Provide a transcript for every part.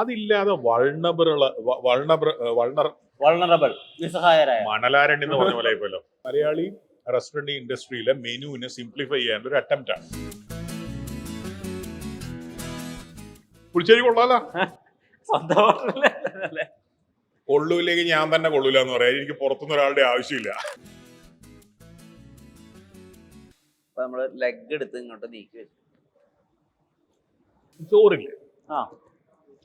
അതില്ലാതെ വൾണറബിൾ നിസ്സഹായരായ മണലാരണ്യം എന്ന് പറഞ്ഞ പോലെ ആയിപ്പോലോ. മലയാളി റെസ്റ്റോറന്റ് ഇൻഡസ്ട്രിയിലെ മെനുവിനെ സിംപ്ലിഫൈ ചെയ്യാൻ ഒരു അറ്റംപ്റ്റ് ആണ്. പുളിശ്ശേരി കൊള്ളാലോ, കൊള്ളൂല്ലെങ്കിൽ ഞാൻ തന്നെ കൊള്ളൂല എന്ന് പറയാം. എനിക്ക് പുറത്തുനിന്ന് ഒരാളുടെ ആവശ്യമില്ല. നമ്മള് ലെഗ് എടുത്ത് ഇങ്ങോട്ട് നീക്കി വെച്ചു. ചോറില്ലേ,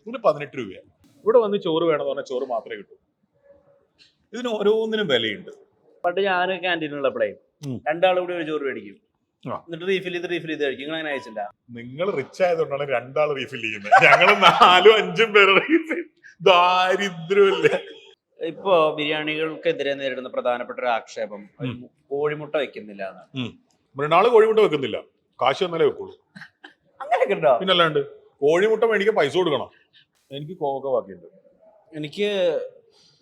ഇതിന് 18 രൂപയാണ്. ഇവിടെ വന്ന് ചോറ് വേണമെന്ന് പറഞ്ഞാൽ ചോറ് മാത്രമേ കിട്ടൂ. ഇതിന് ഓരോന്നിനും വിലയുണ്ട്. പണ്ട് ഞാൻ ക്യാൻറ്റീനുള്ളപ്പോഴേ രണ്ടാളും കൂടി ഒരു ചോറ് മേടിക്കും, എന്നിട്ട് റീഫിൽ ചെയ്ത് കഴിക്കും. നിങ്ങൾ അങ്ങനെ അയച്ചില്ല? നിങ്ങൾ റിച്ച് ആയതുകൊണ്ടാണ് രണ്ടാൾ റീഫിൽ ചെയ്യുന്നത്. ഞങ്ങൾ 4-5 പേര് റീഫിൽ. ദാരിദ്ര്യമല്ലേ. ഇപ്പോ ബിരിയാണികൾക്കെതിരെ നേരിടുന്ന പ്രധാനപ്പെട്ട ഒരു ആക്ഷേപം കോഴിമുട്ട വെക്കുന്നില്ല എന്നാണ്. മൃണാള് കോഴിമുട്ട വെക്കുന്നില്ല, കാശ് വന്നാലേ വെക്കുള്ളൂ. അങ്ങനെയൊക്കെ ഉണ്ടോ? പിന്നല്ലാണ്ട് കോഴിമുട്ട മേടിക്കാൻ പൈസ കൊടുക്കണം. എനിക്ക് കോവക്ക ബാക്കിയുണ്ട്. എനിക്ക്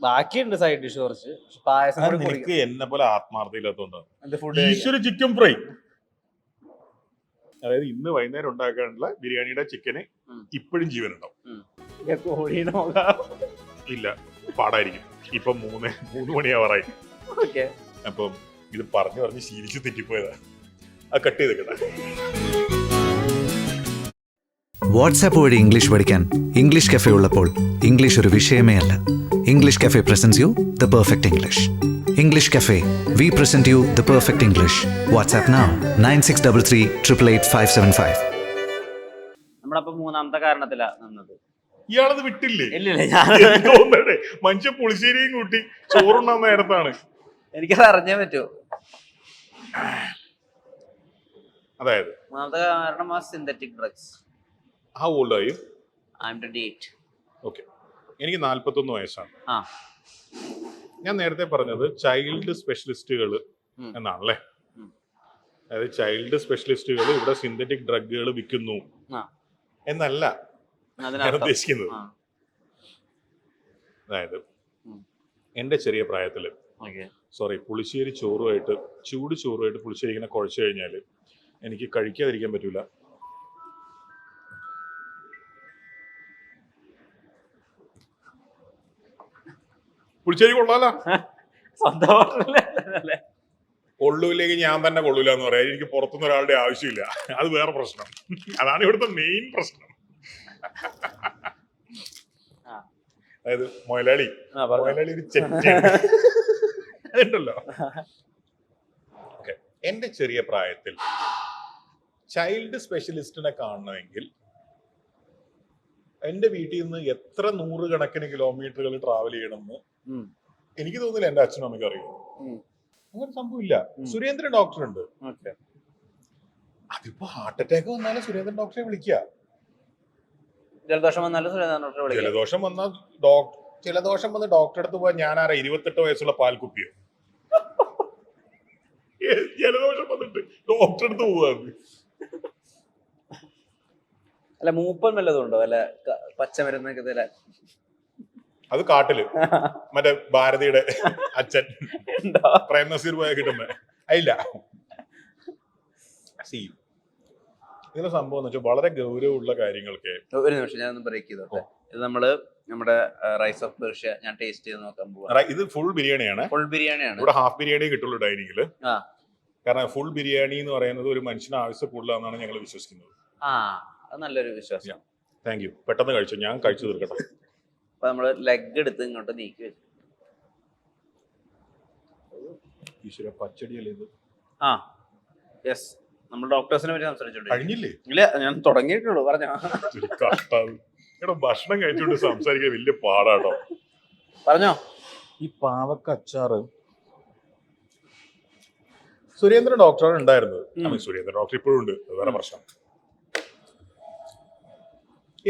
ബാക്കിയുണ്ട് സൈഡ് ഡിഷ് കുറച്ച്. പായസം എനിക്ക് എന്നെ പോലെ ആത്മാർത്ഥയില്ലാത്തതുകൊണ്ടാണ്. ഈശ്വര ചിക്കൻ ഫ്രൈ, അതായത് ഇന്ന് വൈകുന്നേരം ഉണ്ടാക്കാനുള്ള ബിരിയാണിയുടെ ചിക്കന് ഇപ്പോഴും ജീവനുണ്ടാവും. ഇല്ല, പാടായിരിക്കും. ഇപ്പൊ 3 മണിയാവാറായി. അപ്പം ഇത് പറഞ്ഞ് ശീലിച്ച് തെറ്റിപ്പോയതാ. അത് കട്ട് ചെയ്തേക്കട്ടെ. വാട്സാപ്പ് വഴി ഇംഗ്ലീഷ് പഠിക്കാൻ ഇംഗ്ലീഷ് കഫേ ഉള്ളപ്പോൾ ഇംഗ്ലീഷ് ഒരു വിഷയമേ അല്ല. English cafe presents you the perfect English. English cafe, we present you the perfect English. WhatsApp now 9633388575. നമ്മളപ്പോ മൂന്നാമത്തെ കാരണത്തിലാ നിന്നത്. ഇയാളത് വിട്ടില്ലേ? ഇല്ല, മനുഷ്യ പുളിശ്ശേരിയും കൂട്ടി ചോറുണ്ണാൻ നേരത്താണ്. എനിക്കത് അറിഞ്ഞേ പറ്റൂ. അതായത് മൂന്നാമത്തെ കാരണം synthetic drugs. How old are you? I'm 28. Okay. എനിക്ക് 41 വയസ്സാണ്. ഞാൻ നേരത്തെ പറഞ്ഞത് ചൈൽഡ് സ്പെഷ്യലിസ്റ്റുകൾ എന്നാണല്ലേ. അതായത് ചൈൽഡ് സ്പെഷ്യലിസ്റ്റുകൾ ഇവിടെ സിന്തറ്റിക് ഡ്രഗുകൾ വിൽക്കുന്നു എന്നല്ല ഞാൻ ഉദ്ദേശിക്കുന്നത്. അതായത് എന്റെ ചെറിയ പ്രായത്തില് പുളിശ്ശേരി ചോറുമായിട്ട് ചൂട് ചോറുമായിട്ട് പുളിശ്ശേരി ഇങ്ങനെ കുഴച്ചു കഴിഞ്ഞാൽ എനിക്ക് കഴിക്കാതിരിക്കാൻ പറ്റൂല. പുളിശ്ശേരി കൊള്ളാലോ, കൊള്ളൂല്ലെങ്കിൽ ഞാൻ തന്നെ കൊള്ളൂല എന്ന് പറയാം. എനിക്ക് പുറത്തുനിന്ന് ഒരാളുടെ ആവശ്യമില്ല. അത് വേറെ പ്രശ്നം. അതാണ് ഇവിടുത്തെ മെയിൻ പ്രശ്നം. അതായത് മൊയലാളി ഒരു ചെറ്റുണ്ടല്ലോ. ഓക്കെ, എന്റെ ചെറിയ പ്രായത്തിൽ ചൈൽഡ് സ്പെഷ്യലിസ്റ്റിനെ കാണണമെങ്കിൽ എന്റെ വീട്ടിൽ നിന്ന് എത്ര 100 കണക്കിന് കിലോമീറ്ററുകൾ ട്രാവൽ ചെയ്യണമെന്ന് എനിക്ക് തോന്നുന്നില്ല എന്റെ അച്ഛനും അമ്മയ്ക്ക് അറിയാം. അങ്ങനെ സംഭവമില്ല. സുരേന്ദ്രൻ ഡോക്ടർ ഉണ്ട്. അതിപ്പോ ഹാർട്ട് അറ്റാക്ക് വന്നാലും സുരേന്ദ്രൻ ഡോക്ടറെ വിളിക്കുക. ജലദോഷം വന്നാൽ ജലദോഷം വന്ന് ഡോക്ടറെ അടുത്ത് പോയാൽ ഞാൻ 28 വയസ്സുള്ള പാൽക്കുപ്പിയോ? ജലദോഷം വന്നിട്ട് ഡോക്ടറെ അടുത്ത് പോവാന്ന്. അല്ല, മൂപ്പൻ വല്ലതും ഉണ്ടോ? അല്ല, പച്ചമരുന്നൊക്കെ. അത് കാട്ടില് മറ്റേ ഭാരതിയുടെ അച്ഛൻ പ്രേം നസീർ പോയാൽ കിട്ടുന്ന അയില്ല. ഇതിന്റെ സംഭവം എന്ന് വെച്ചാൽ വളരെ ഗൗരവമുള്ള കാര്യങ്ങൾക്ക്. ഒരു നിമിഷം ഞാനൊന്ന് ബ്രേക്ക് ചെയ്തോട്ടെ. ഇത് നമ്മുടെ റൈസ് ഓഫ് പേർഷ്യ ഞാൻ ടേസ്റ്റ് ചെയ്ത് നോക്കാൻ പോവാ. ഇത് ഫുൾ ബിരിയാണിയാണ്. ഇവിടെ ഹാഫ് ബിരിയാണി കിട്ടുള്ളൂ ഡൈനിങ്ങില്. കാരണം ഫുൾ ബിരിയാണി എന്ന് പറയുന്നത് ഒരു മനുഷ്യന് ആവശ്യപ്പെടുന്നതാണ് ഞങ്ങൾ വിശ്വസിക്കുന്നത്. അത് നല്ലൊരു വിശ്വാസം. Thank you. പെട്ടെന്ന് കഴിച്ചു, ഞാൻ കഴിച്ചു തീർക്കട്ടെ. അപ്പൊ നമ്മള് ലെഗ് എടുത്ത് ഇങ്ങോട്ട് നീക്കി വെച്ചു. ഈശ്വര, പച്ചടിയല്ലേ ഇത്? യെസ്, നമ്മൾ ഡോക്ടേഴ്സിനെ പറ്റി സംസാരിച്ചോണ്ട് കഴിഞ്ഞില്ലേ? ഇല്ല, ഞാൻ തുടങ്ങിയിട്ടുള്ളൂ. പറഞ്ഞോ. ഭക്ഷണം കഴിച്ചോണ്ട് സംസാരിക്കാൻ വലിയ പാടാട്ടോ. പറഞ്ഞോ. ഈ പാവക്ക അച്ചാറ് സുരേന്ദ്രൻ ഡോക്ടറാണ് ഉണ്ടായിരുന്നത്. സുരേന്ദ്രൻ ഡോക്ടർ ഇപ്പോഴും ഉണ്ട്, വേറെ പ്രശ്നം.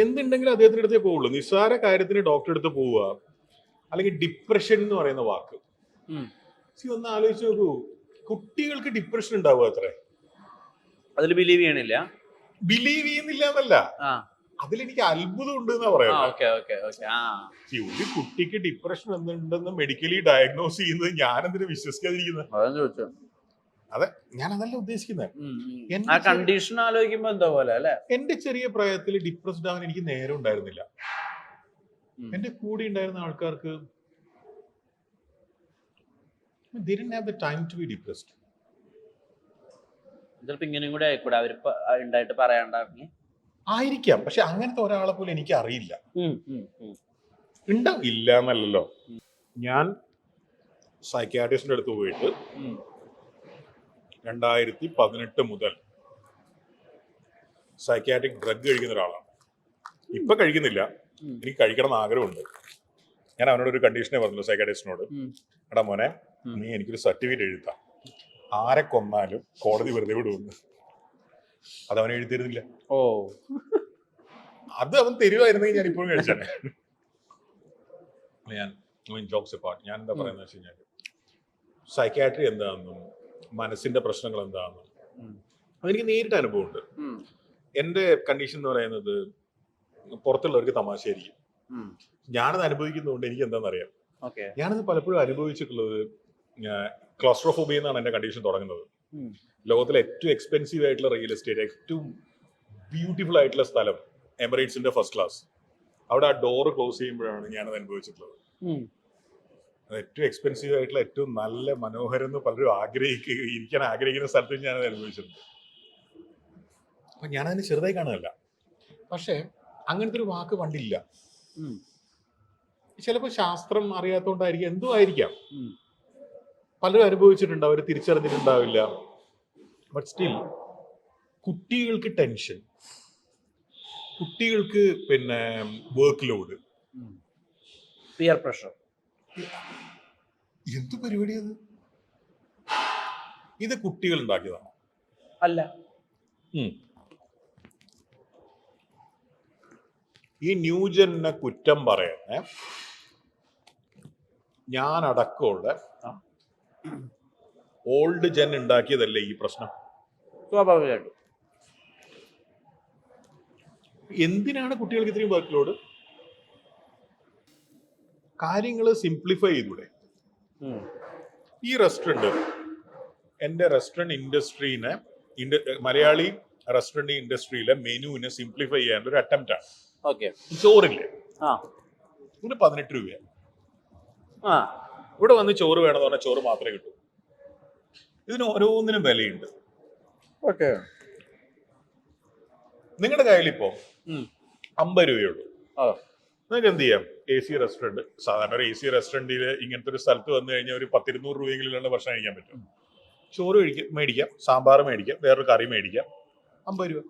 എന്തുണ്ടെങ്കിലും അദ്ദേഹത്തിന്റെ അടുത്തേ പോവുള്ളൂ. നിസ്സാര കാര്യത്തിന് ഡോക്ടറെ അടുത്ത് പോവുക. അല്ലെങ്കിൽ ഡിപ്രഷൻ എന്ന് പറയുന്ന വാക്ക് ഒന്ന് ആലോചിച്ച് നോക്കൂ. കുട്ടികൾക്ക് ഡിപ്രഷൻ ഉണ്ടാവുക അത്രേ. അതിൽ ബിലീവ് ചെയ്യുന്നില്ല എന്നല്ല, അതിലെനിക്ക് അത്ഭുതം ഉണ്ട് എന്നാ പറയുന്നത്. ഒരു കുട്ടിക്ക് ഡിപ്രഷൻ എന്തുണ്ടെന്ന് മെഡിക്കലി ഡയഗ്നോസ് ചെയ്യുന്നത് ഞാൻ എന്തിനു വിശ്വസിക്കാതിരിക്കുന്നത്? അതെ, ഞാൻ അതല്ല ഉദ്ദേശിക്കുന്നത്. കണ്ടീഷൻ ആലോചിക്കുമ്പോ എന്താ പോലെ അല്ലെ. എന്റെ ചെറിയ പ്രായത്തിൽ ഡിപ്രസ്ഡ് ആവാൻ എനിക്ക് നേരം ഉണ്ടായിരുന്നില്ല. എന്റെ കൂടെ ഉണ്ടായിരുന്ന ആൾക്കാർക്ക് they didn't have the time to be depressed. ചിലപ്പോ ഇങ്ങനെയും കൂടെ ആയിക്കൂടെ അവര് ഉണ്ടായിട്ട് പറയാണ്ടായിരുന്നു. ആയിരിക്കാം, പക്ഷെ അങ്ങനത്തെ ഒരാളെ പോലും എനിക്ക് അറിയില്ല. ഉണ്ടാവില്ല എന്നല്ലല്ലോ. ഞാൻ സൈക്യാട്രിസ്റ്റിന്റെ അടുത്ത് പോയിട്ട് 2018 മുതൽ സൈക്യാട്രിക് ഡ്രഗ് കഴിക്കുന്ന ഒരാളാണ്. ഇപ്പൊ കഴിക്കുന്നില്ല, എനിക്ക് കഴിക്കണം എന്ന് ആഗ്രഹമുണ്ട്. ഞാൻ അവനോട് ഒരു കണ്ടീഷനെ പറഞ്ഞല്ലോ സൈക്യാട്രിസ്റ്റിനോട്, എടാ മോനെ നീ എനിക്കൊരു സർട്ടിഫിക്കറ്റ് എഴുതാം, ആരെ കൊന്നാലും കോടതി വെറുതെ വിടുമെന്ന്. അത് അവൻ എഴുതിരുന്നില്ല. അത് അവൻ തരുമായിരുന്നെങ്കിൽ ഞാൻ ഇപ്പോഴും കഴിച്ചാണ്. ഞാൻ ജോക്സ് അപ്പാർട്ട്, ഞാൻ എന്താ പറയുന്നത് വെച്ച് കഴിഞ്ഞാൽ സൈക്യാട്രി എന്താണെന്നും മനസ്സിന്റെ പ്രശ്നങ്ങൾ എന്താണെന്നും അതെനിക്ക് നേരിട്ട് അനുഭവമുണ്ട്. എന്റെ കണ്ടീഷൻ എന്ന് പറയുന്നത് പുറത്തുള്ളവർക്ക് തമാശയായിരിക്കും, ഞാനത് അനുഭവിക്കുന്നതുകൊണ്ട് എനിക്ക് എന്താണെന്നറിയാം. ഞാനത് പലപ്പോഴും അനുഭവിച്ചിട്ടുള്ളത്, ക്ലോസ്ട്രോഫോബിയ എന്നാണ് എന്റെ കണ്ടീഷൻ തുടങ്ങുന്നത്. ലോകത്തിലെ ഏറ്റവും എക്സ്പെൻസീവ് ആയിട്ടുള്ള റിയൽ എസ്റ്റേറ്റ്, ഏറ്റവും ബ്യൂട്ടിഫുൾ ആയിട്ടുള്ള സ്ഥലം എമിറേറ്റ്സിന്റെ ഫസ്റ്റ് ക്ലാസ്, അവിടെ ആ ഡോറ് ക്ലോസ് ചെയ്യുമ്പോഴാണ് ഞാനത് അനുഭവിച്ചിട്ടുള്ളത്. അത് ഏറ്റവും എക്സ്പെൻസീവ് ആയിട്ടുള്ള ഏറ്റവും നല്ല മനോഹരം എന്ന് പലരും ഇരിക്കാൻ ആഗ്രഹിക്കുന്ന സ്ഥലത്ത് ഞാനത് അനുഭവിച്ചിട്ടുണ്ട്. അപ്പൊ ഞാനതിന് ചെറുതായി കാണുകയല്ല, പക്ഷെ അങ്ങനത്തെ ഒരു വാക്ക് പണ്ടില്ല. ചിലപ്പോൾ ശാസ്ത്രം അറിയാത്തോണ്ടായിരിക്കും, എന്തോ ആയിരിക്കാം. പലരും അനുഭവിച്ചിട്ടുണ്ട്, അവർ തിരിച്ചറിഞ്ഞിട്ടുണ്ടാവില്ല. ബട്ട് സ്റ്റിൽ കുട്ടികൾക്ക് ടെൻഷൻ, കുട്ടികൾക്ക് പിന്നെ വർക്ക് ലോഡ്, പിയർ പ്രഷർ, എന്ത് പരിപാടിയത്? ഇത് കുട്ടികൾ ഉണ്ടാക്കിയതാണോ? അല്ല. ഈ ന്യൂജനെ കുറ്റം പറയാൻ ഞാൻ അടക്കമുള്ള ഓൾഡ് ജൻ ഉണ്ടാക്കിയതല്ലേ ഈ പ്രശ്നം? സ്വാഭാവികമായിട്ടും. എന്തിനാണ് കുട്ടികൾക്ക് ഇത്രയും വർക്ക് ലോഡ്? കാര്യങ്ങൾ സിംപ്ലിഫൈ ചെയ്തൂടെ? ഈ റെസ്റ്റോറന്റ്, എന്റെ റെസ്റ്റോറന്റ് ഇൻഡസ്ട്രീനെ, മലയാളി റെസ്റ്റോറന്റ് ഇൻഡസ്ട്രിയിലെ മെനുവിനെ സിംപ്ലിഫൈ ചെയ്യാനുള്ള ഒരു അറ്റംപ്റ്റ് ആണ്. ചോറില്ലേ, ഇതിന് 18 രൂപയാണ്. ഇവിടെ വന്ന് ചോറ് വേണമെന്ന് പറഞ്ഞാൽ ചോറ് മാത്രമേ കിട്ടൂ. ഇതിന് ഓരോന്നിനും വിലയുണ്ട്. നിങ്ങളുടെ കയ്യിൽ ഇപ്പോ 50 രൂപയുള്ളൂ. നിങ്ങൾക്ക് എന്ത് ചെയ്യാം? AC റെസ്റ്റോറന്റ്, സാധാരണ ഒരു AC റെസ്റ്റോറന്റിൽ ഇങ്ങനത്തെ ഒരു സ്ഥലത്ത് വന്നു കഴിഞ്ഞാൽ ഒരു 10-200 രൂപയെങ്കിലുള്ള ഭക്ഷണം കഴിക്കാൻ പറ്റും. ചോറ് മേടിക്കാം, സാമ്പാർ മേടിക്കാം, വേറൊരു കറി മേടിക്കാം, 50 രൂപ.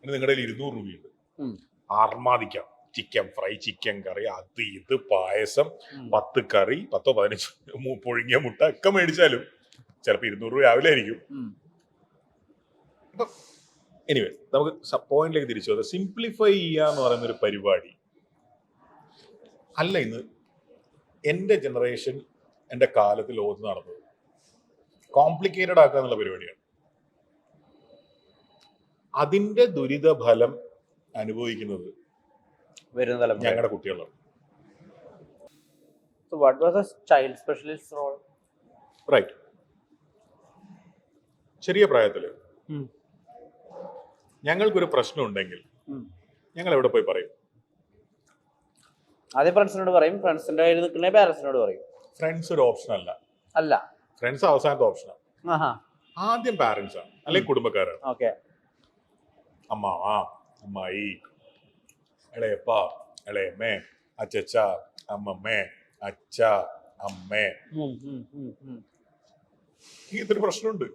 നിങ്ങളുടെ കയ്യിൽ 200 രൂപയുണ്ട്, ആർമാദിക്കാം. ചിക്കൻ ഫ്രൈ, ചിക്കൻ കറി, അത് ഇത് പായസം, 10 കറി, 10-15 പുഴുങ്ങിയ മുട്ട ഒക്കെ മേടിച്ചാലും ചിലപ്പോൾ 200 രൂപ രാവിലെ ആയിരിക്കും. അപ്പൊ എനിവേ, നമുക്ക് പോയിന്റിലേക്ക് തിരിച്ചു വന്നത്, സിംപ്ലിഫൈ ചെയ്യാന്ന് പറയുന്ന ഒരു പരിപാടി അല്ല ഇന്ന് എൻ്റെ ജനറേഷൻ, എൻ്റെ കാലത്ത് ലോകത്ത് നടന്നത്. കോംപ്ലിക്കേറ്റഡ് ആക്കുക എന്നുള്ള പരിപാടിയാണ്. അതിന്റെ ദുരിത ഫലം അനുഭവിക്കുന്നത് ഞങ്ങളുടെ കുട്ടികളാണ്. So what was the child specialist role? Right. ചെറിയ പ്രായത്തില് ഞങ്ങൾക്കൊരു പ്രശ്നം ഉണ്ടെങ്കിൽ ഞങ്ങൾ എവിടെ പോയി പറയും? ആദ്യം ഫ്രണ്ട്സിനോട് പറയും, ഫ്രണ്ട്സിന്റെ കയ്യിൽ നിൽക്കുന്ന പാരന്റ്സിനോട് പറയും. ഫ്രണ്ട്സ് ഒരു ഓപ്ഷൻ അല്ല. ഫ്രണ്ട്സ് അവസാനത്തെ ഓപ്ഷനാണ്. ആദ്യം പാരന്റ്സ് ആണ്, അല്ലെങ്കിൽ കുടുംബക്കാരാണ്. അമ്മാവ, അമ്മായി, ഇളയപ്പ, ഇളയമ്മേ, അച്ചച്ച, അമ്മമ്മേ, അച്ഛ, അമ്മേ. ഇങ്ങനത്തെ ഒരു പ്രശ്നമുണ്ട്.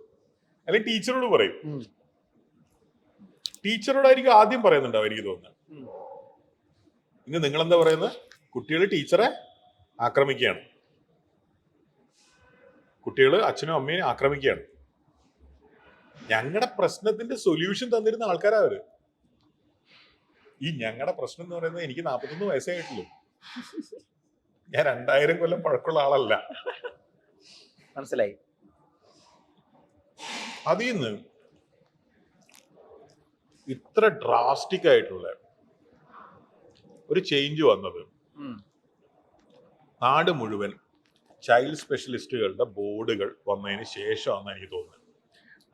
അല്ലെങ്കിൽ ടീച്ചറോട് പറയും. ടീച്ചറോടായിരിക്കും ആദ്യം പറയുന്നുണ്ടാവും, എനിക്ക് തോന്നുന്നത്. ഇന്ന് നിങ്ങളെന്താ പറയുന്നത്? കുട്ടികൾ ടീച്ചറെ ആക്രമിക്കുകയാണ്, കുട്ടികൾ അച്ഛനും അമ്മയും ആക്രമിക്കുകയാണ്. ഞങ്ങളുടെ പ്രശ്നത്തിന്റെ സൊല്യൂഷൻ തന്നിരുന്ന ആൾക്കാരാ അവര്. ഈ ഞങ്ങളുടെ പ്രശ്നം എന്ന് പറയുന്നത്, എനിക്ക് 41 വയസ്സേ ആയിട്ടുള്ളൂ. ഞാൻ 2000 കൊല്ലം പഴക്കമുള്ള ആളല്ല. മനസ്സിലായി? അതിൽ നിന്ന് ഇത്ര ഡ്രാസ്റ്റിക് ആയിട്ടുള്ള ഒരു ചേഞ്ച് വന്നത് നാട് മുഴുവൻ ചൈൽഡ് സ്പെഷ്യലിസ്റ്റുകളുടെ ബോർഡുകൾ വന്നതിന് ശേഷമാണെന്ന് എനിക്ക് തോന്നുന്നത്.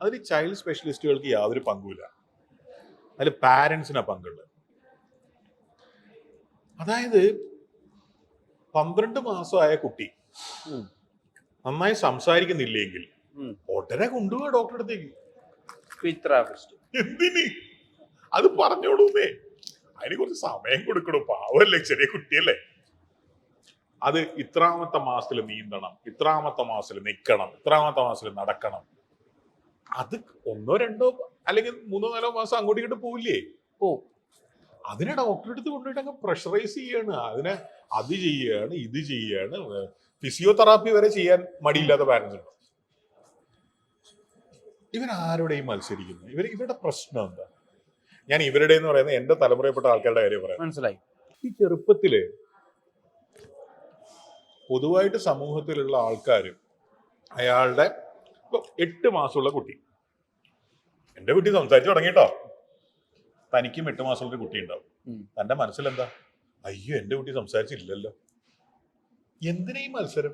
അതിൽ ചൈൽഡ് സ്പെഷ്യലിസ്റ്റുകൾക്ക് യാതൊരു പങ്കുമില്ല, അതിൽ പാരൻസിനാ പങ്കുള്ളത്. അതായത് 12 മാസമായ കുട്ടി നന്നായി സംസാരിക്കുന്നില്ലെങ്കിൽ ഉടനെ കൊണ്ടുപോവാ ഡോക്ടറെ അടുത്തേക്ക്. Speech therapist. എന്തിന്? അത് പറഞ്ഞോളൂന്നേ. അതിന് കുറച്ച് സമയം കൊടുക്കണോ, പാവല്ലേ, ചെറിയ കുട്ടിയല്ലേ. അത് ഇത്രാമത്തെ മാസത്തിൽ നീന്തണം, ഇത്രാമത്തെ മാസത്തിൽ നിൽക്കണം, ഇത്രാമത്തെ മാസത്തിൽ നടക്കണം. അത് 1 2 അല്ലെങ്കിൽ 3 4 മാസം അങ്ങോട്ടും ഇങ്ങോട്ട് പോവില്ലേ? അതിനെ ഡോക്ടറെ അടുത്ത് കൊണ്ടുപോയിട്ട് അങ്ങ് പ്രഷറൈസ് ചെയ്യാണ്. അതിനെ അത് ചെയ്യാണ്, ഇത് ചെയ്യാണ്. ഫിസിയോതെറാപ്പി വരെ ചെയ്യാൻ മടിയില്ലാത്ത പാരന്റ്സ് ഉണ്ട്. ഇവരാരുടെയും മത്സരിക്കുന്നു. ഇവരുടെ പ്രശ്നം എന്താ? ഞാൻ ഇവരുടെ എന്ന് പറയുന്നത് എന്റെ തലമുറയിൽപ്പെട്ട ആൾക്കാരുടെ കാര്യം പറയാം. മനസ്സിലായി. ഈ ചെറുപ്പത്തില് പൊതുവായിട്ട് സമൂഹത്തിലുള്ള ആൾക്കാർ അയാളുടെ ഇപ്പൊ 8 മാസമുള്ള കുട്ടി, എന്റെ കുട്ടി സംസാരിച്ചു തുടങ്ങിട്ടോ, തനിക്കും 8 മാസമുള്ളൊരു കുട്ടി ഉണ്ടാവും. തന്റെ മനസ്സിലെന്താ? അയ്യോ, എന്റെ കുട്ടി സംസാരിച്ചില്ലല്ലോ. എന്തിനാ ഈ മത്സരം?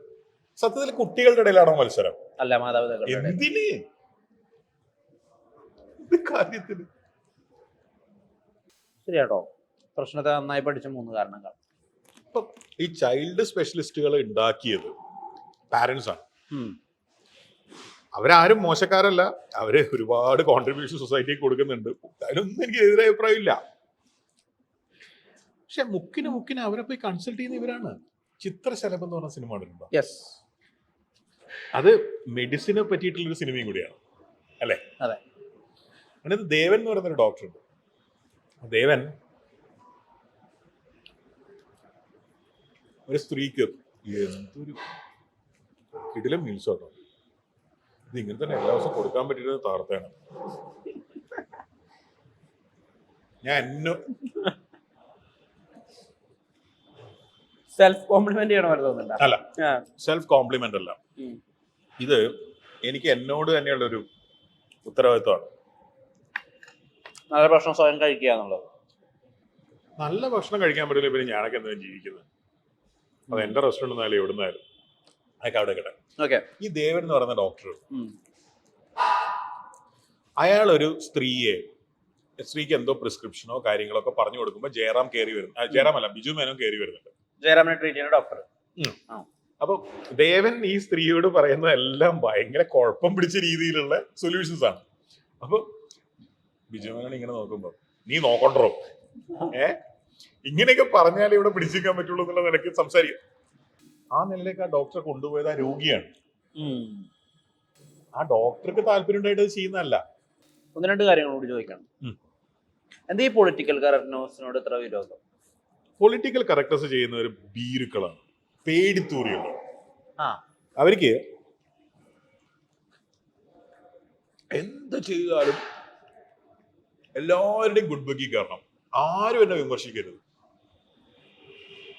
സത്യത്തിൽ കുട്ടികളുടെ ഇടയിലാണോ മത്സരം? അല്ല, മാതാപിതാക്കളുടെ. എന്തിന്? കാര്യത്തിന്. ശരിയാട്ടോ. പ്രശ്നത്തെ നന്നായി പഠിച്ച 3 കാരണങ്ങൾ. ഇപ്പൊ ഈ ചൈൽഡ് സ്പെഷ്യലിസ്റ്റുകൾ ഉണ്ടാക്കിയത് പാരന്റ്സ് ആണ്. അവരാരും മോശക്കാരല്ല, അവര് ഒരുപാട് കോൺട്രിബ്യൂഷൻ സൊസൈറ്റിക്ക് കൊടുക്കുന്നുണ്ട്. അതിലൊന്നും എനിക്ക് എതിരെ അഭിപ്രായം ഇല്ല. പക്ഷെ മുക്കിന് അവരെ പോയി കൺസൾട്ട് ചെയ്യുന്ന ഇവരാണ്. ചിത്രശലഭം എന്ന് പറഞ്ഞ സിനിമ കണ്ടിട്ടുണ്ടോ? അത് മെഡിസിനെ പറ്റിയിട്ടുള്ളൊരു സിനിമയും കൂടിയാണ് അല്ലേ? അതെ. അതിനകത്ത് ദേവൻ എന്ന് പറയുന്നൊരു ഡോക്ടർ ഉണ്ട്. ദേവൻ ഒരു സ്ത്രീക്ക് എന്തൊരു കിടിലം മീൽസ് കേട്ടോ, ഇത് ഇങ്ങനെ തന്നെ എല്ലാ ദിവസവും കൊടുക്കാൻ പറ്റിയിട്ട് താർത്താണ്. ഞാൻ സെൽഫ് കോംപ്ലിമെന്റ് ചെയ്യണമെന്ന് അല്ല, സെൽഫ് കോംപ്ലിമെന്റ് അല്ല, ഇത് എനിക്ക് എന്നോട് തന്നെയുള്ള ഒരു ഉത്തരവാദിത്വമാണ്. നല്ല ഭക്ഷണം സ്വയം കഴിക്കുക എന്നുള്ളത്. നല്ല ഭക്ഷണം കഴിക്കാൻ പറ്റില്ല പിന്നെ ഞാനൊക്കെ എന്താ ജീവിക്കുന്നത്? അത് എന്റെ റെസ്റ്റോറൻറ്റ് എന്നാലും എവിടുന്നായാലും അതൊക്കെ അവിടെ കിട്ടാം. ഈ ദേവൻ എന്ന് പറയുന്ന ഡോക്ടർ, അയാളൊരു സ്ത്രീക്ക് എന്തോ പ്രിസ്ക്രിപ്ഷനോ കാര്യങ്ങളോ ഒക്കെ പറഞ്ഞു കൊടുക്കുമ്പോൾ ജയറാം കയറി വരുന്നു. ജയറാം അല്ല, ബിജു മേനോൻ കയറി വരുന്നുണ്ട്. ജയറാമിനെ ട്രീറ്റ് ചെയ്യുന്ന ഡോക്ടർ. അപ്പൊ ദേവൻ ഈ സ്ത്രീയോട് പറയുന്നതെല്ലാം ഭയങ്കര കുഴപ്പം പിടിച്ച രീതിയിലുള്ള സൊല്യൂഷൻസ് ആണ്. അപ്പൊ ബിജു മേനോൻ ഇങ്ങനെ നോക്കുമ്പോ, നീ നോക്കണ്ടോ, ഇങ്ങനെയൊക്കെ പറഞ്ഞാലേ ഇവിടെ പിടിച്ചിരിക്കാൻ പറ്റുള്ളൂ എന്നുള്ള നിലയ്ക്ക് സംസാരിക്കും. ആ നിലയിലേക്ക് ആ ഡോക്ടറെ കൊണ്ടുപോയത് ആ രോഗിയാണ്. ആ ഡോക്ടർക്ക് താല്പര്യം ഉണ്ടായിട്ട് അത് ചെയ്യുന്നതല്ല. 1-2 കാര്യങ്ങളോട് ചോദിക്കണം. എന്താ ഈ പൊളിറ്റിക്കൽ കറക്റ്റ്നെസ്സിനോട് ഇത്ര വിരോധം? പൊളിറ്റിക്കൽ കറക്റ്റ്നസ് ചെയ്യുന്നവർ ഭീരുക്കളാണ്, പേടിത്തൂറികളാണ്. അവർക്ക് എന്ത് ചെയ്താലും എല്ലാവരുടെയും ഗുഡ് ബുക്കിൽ കയറണം, ആരും എന്നെ വിമർശിക്കരുത്.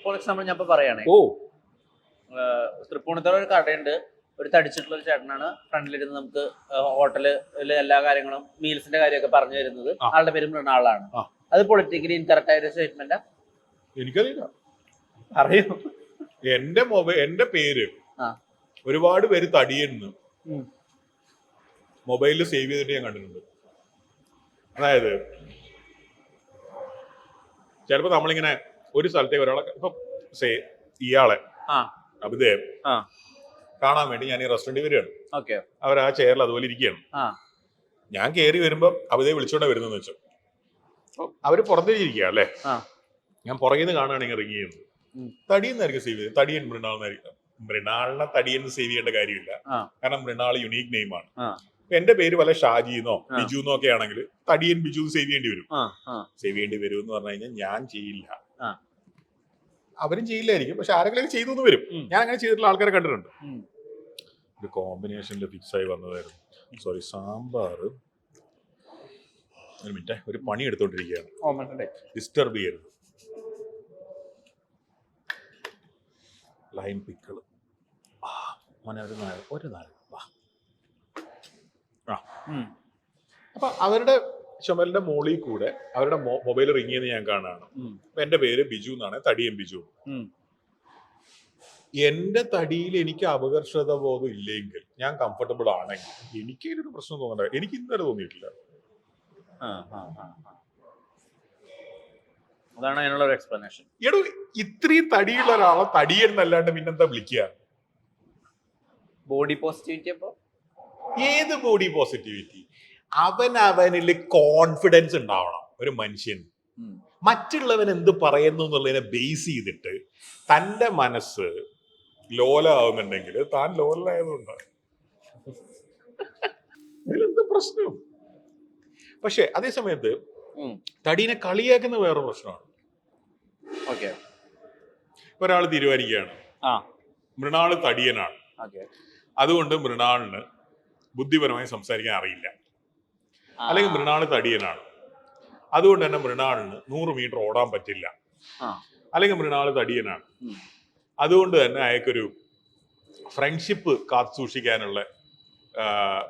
ഫോർ എക്സാമ്പിൾ ഞാൻ ഇപ്പൊ പറയുകയാണെ, തൃപ്പൂണിത്തുറ ഒരു കടയുണ്ട്, ഒരു തടിച്ചിട്ടുള്ള ഒരു ചേട്ടനാണ് ഫ്രണ്ടിലിരുന്ന് നമുക്ക് ഹോട്ടലില് എല്ലാ കാര്യങ്ങളും മീൽസിന്റെ കാര്യമൊക്കെ പറഞ്ഞു തരുന്നത്. ആളുടെ പേര് മൃണാളാണ്. അത് പൊളിറ്റിക്കലി ഇൻകറക്റ്റ് ആയ ഒരു സ്റ്റേറ്റ്മെന്റാ? എനിക്കറിയില്ല, അറിയോ? എന്റെ പേര് ഒരുപാട് പേര് തടിയെന്ന് മൊബൈലിൽ സേവ് ചെയ്തിട്ട് ഞാൻ കണ്ടിട്ടുണ്ട്. അതായത് ചിലപ്പോ നമ്മളിങ്ങനെ ഒരു സ്ഥലത്തേക്ക് ഒരാളെ, ഇപ്പൊ ഇയാളെ അഭിദേവ് കാണാൻ വേണ്ടി ഞാൻ ഈ റെസ്റ്റോറന്റിൽ വരികയാണ്. അവർ ആ ചെയറിൽ അതുപോലെ ഇരിക്കുകയാണ്. ഞാൻ കയറി വരുമ്പോ അഭിദേവ് വിളിച്ചോണ്ടേ വരുന്നെന്ന് വെച്ചു. അവര് പുറത്തേരിക്കുക അല്ലേ, ഞാൻ പുറകിൽ നിന്ന് കാണുകയാണ് ഇങ്ങനെ റിങ് ചെയ്യുന്നത്. തടിയെന്നായിരിക്കും സേവ് ചെയ്തത്, തടിയൻ മൃണാളെന്നായിരിക്കും. മൃണാളിനെ തടിയെന്ന് സേവ് ചെയ്യേണ്ട കാര്യമില്ല, കാരണം മൃണാൾ യുണീക് നെയിമാണ്. എന്റെ പേര് വല്ല ഷാജിന്നോ ബിജുന്നോ ഒക്കെ ആണെങ്കിൽ തടിയൻ ബിജു സേവ് ചെയ്യേണ്ടി വരും. സേവ് ചെയ്യേണ്ടി വരും എന്ന് പറഞ്ഞു കഴിഞ്ഞാൽ ഞാൻ ചെയ്യില്ല, അവരും ചെയ്യില്ലായിരിക്കും, പക്ഷെ ആരെങ്കിലും ചെയ്തു എന്ന് വരും. ഞാൻ അങ്ങനെ ചെയ്തിട്ടുള്ള ആൾക്കാരെ കണ്ടിട്ടുണ്ട്. ഒരു കോമ്പിനേഷനിൽ ഫിക്സ് ആയി വന്നതായിരുന്നു. സോറി, സാമ്പാർ. ഒരു മിനിറ്റ്, ഒരു പണി എടുത്തോണ്ടിരിക്കുകയാണ്, ഡിസ്റ്റർബ് ചെയ്യരുത്. ലൈം പിക്കിള്, ഒരു നാല്. അപ്പൊ അവരുടെ ചുമലിന്റെ മോളിൽ കൂടെ അവരുടെ മൊബൈൽ റിങ് ചെയ്യുന്ന ഞാൻ കാണാണ്. എന്റെ പേര് ബിജു എന്നാണ്, തടിയൻ ബിജു. എന്റെ തടിയിൽ എനിക്ക് അപകർഷത ബോധം ഇല്ലെങ്കിൽ, ഞാൻ കംഫർട്ടബിൾ ആണെങ്കിൽ എനിക്ക് ഇതിനൊരു പ്രശ്നം തോന്നണ്ട. എനിക്ക് ഇന്നലെ തോന്നിയിട്ടില്ല. അതാണ് അതിനുള്ള ഒരു എക്സ്പ്ലനേഷൻ. എടോ ഇത്രയും തടിയുള്ള ഒരാളെ തടിയെന്നല്ലാണ്ട് പിന്നെന്താ വിളിക്കുക? Body positivity. അപ്പൊ ഏത് ബോഡി പോസിറ്റിവിറ്റി? അവനിൽ കോൺഫിഡൻസ് ഉണ്ടാവണം ഒരു മനുഷ്യൻ. മറ്റുള്ളവൻ എന്ത് പറയുന്നു എന്നുള്ളതിനെ ബേസ് ചെയ്തിട്ട് തന്റെ മനസ്സ് ലോലാവുന്നുണ്ടെങ്കിൽ താൻ ലോലായതുകൊണ്ട് ഇതിലെന്ത് പ്രശ്നം? പക്ഷെ അതേ സമയത്ത് തടീനെ കളിയാക്കുന്ന വേറെ പ്രശ്നമാണ്. ഓക്കെ, ഒരാൾ തീരുമാനിക്കുകയാണ് മൃണാള് തടിയനാണ്, അതുകൊണ്ട് മൃണാളിന് ബുദ്ധിപരമായി സംസാരിക്കാൻ അറിയില്ല. അല്ലെങ്കിൽ മൃണാള് തടിയനാണ്, അതുകൊണ്ട് തന്നെ മൃണാളിന് 100 മീറ്റർ ഓടാൻ പറ്റില്ല. അല്ലെങ്കിൽ മൃണാള് തടിയനാണ്, അതുകൊണ്ട് തന്നെ അയാൾക്കൊരു ഫ്രണ്ട്ഷിപ്പ് കാത്തു സൂക്ഷിക്കാനുള്ള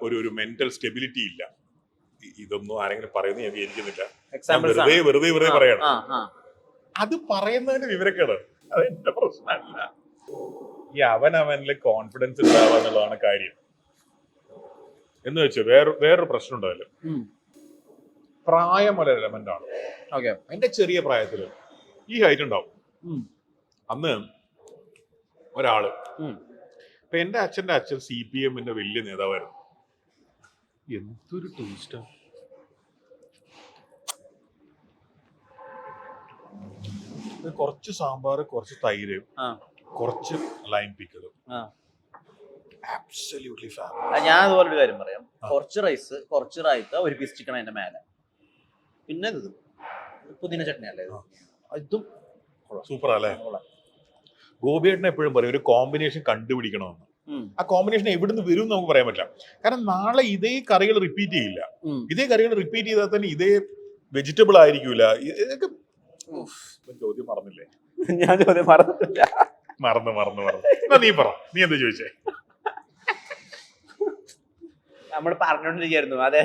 ഒരു മെന്റൽ സ്റ്റെബിലിറ്റി ഇല്ല. ഇതൊന്നും ആരെങ്കിലും പറയുന്നത് ഞാൻ വിചാരിക്കുന്നില്ല, വെറുതെ പറയണം. അത് പറയുന്നതിന് വിവരക്കേട്, അത് എന്റെ പ്രശ്നമല്ല. ഈ അവനില് കോൺഫിഡൻസ് ഉണ്ടാവുക എന്നുള്ളതാണ് കാര്യം. എന്ന് വെച്ചാൽ വേറൊരു പ്രശ്നം ഉണ്ടാവില്ല. പ്രായം ഒരു എലമെന്റ് ആണ്. എന്റെ ചെറിയ പ്രായത്തില് ഈ ഹൈറ്റ് ഉണ്ടാവും. അന്ന് ഒരാള്, ഇപ്പൊ എന്റെ അച്ഛന്റെ അച്ഛൻ CPM വലിയ നേതാവായിരുന്നു. എന്തൊരു ടേസ്റ്റാ! കുറച്ച് സാമ്പാർ, കുറച്ച് തൈര്, കുറച്ച് ലൈം പിക്കിളും. Absolutely fabulous. ഞാൻ അതുപോലെ ഒരു കാര്യം പറയാം. കുറച്ച് റൈസ്, കുറച്ച് റായ്ത്ത, ഒരു പീസ് ചിക്കൻ അതിന്റെ മേലെ, പിന്നെ ഇത് പുതിന ചട്നി അല്ലേ, ഇതും സൂപ്പർ അല്ലേ? ഗോപിയേട്ടൻ എപ്പോഴും പറയും ഒരു കോമ്പിനേഷൻ കണ്ടുപിടിക്കണമെന്ന്. ആ കോമ്പിനേഷൻ എവിടുന്ന് വരും നമുക്ക് പറയാൻ പറ്റില്ല. കാരണം നാളെ ഇതേ കറികൾ റിപ്പീറ്റ് ചെയ്യില്ല. ഇതേ കറികൾ റിപ്പീറ്റ് ചെയ്താൽ തന്നെ ഇതേ വെജിറ്റബിൾ ആയിരിക്കൂല. ഇതൊക്കെ ചോദ്യം മറന്നില്ലേ? ഞാൻ ചോദ്യം മറന്നിട്ടില്ല. മറന്നു. നീ പറ, നീ എന്താ ചോദിച്ചേ? നമ്മൾ പറഞ്ഞോണ്ടിരിക്കുന്നു അതെ,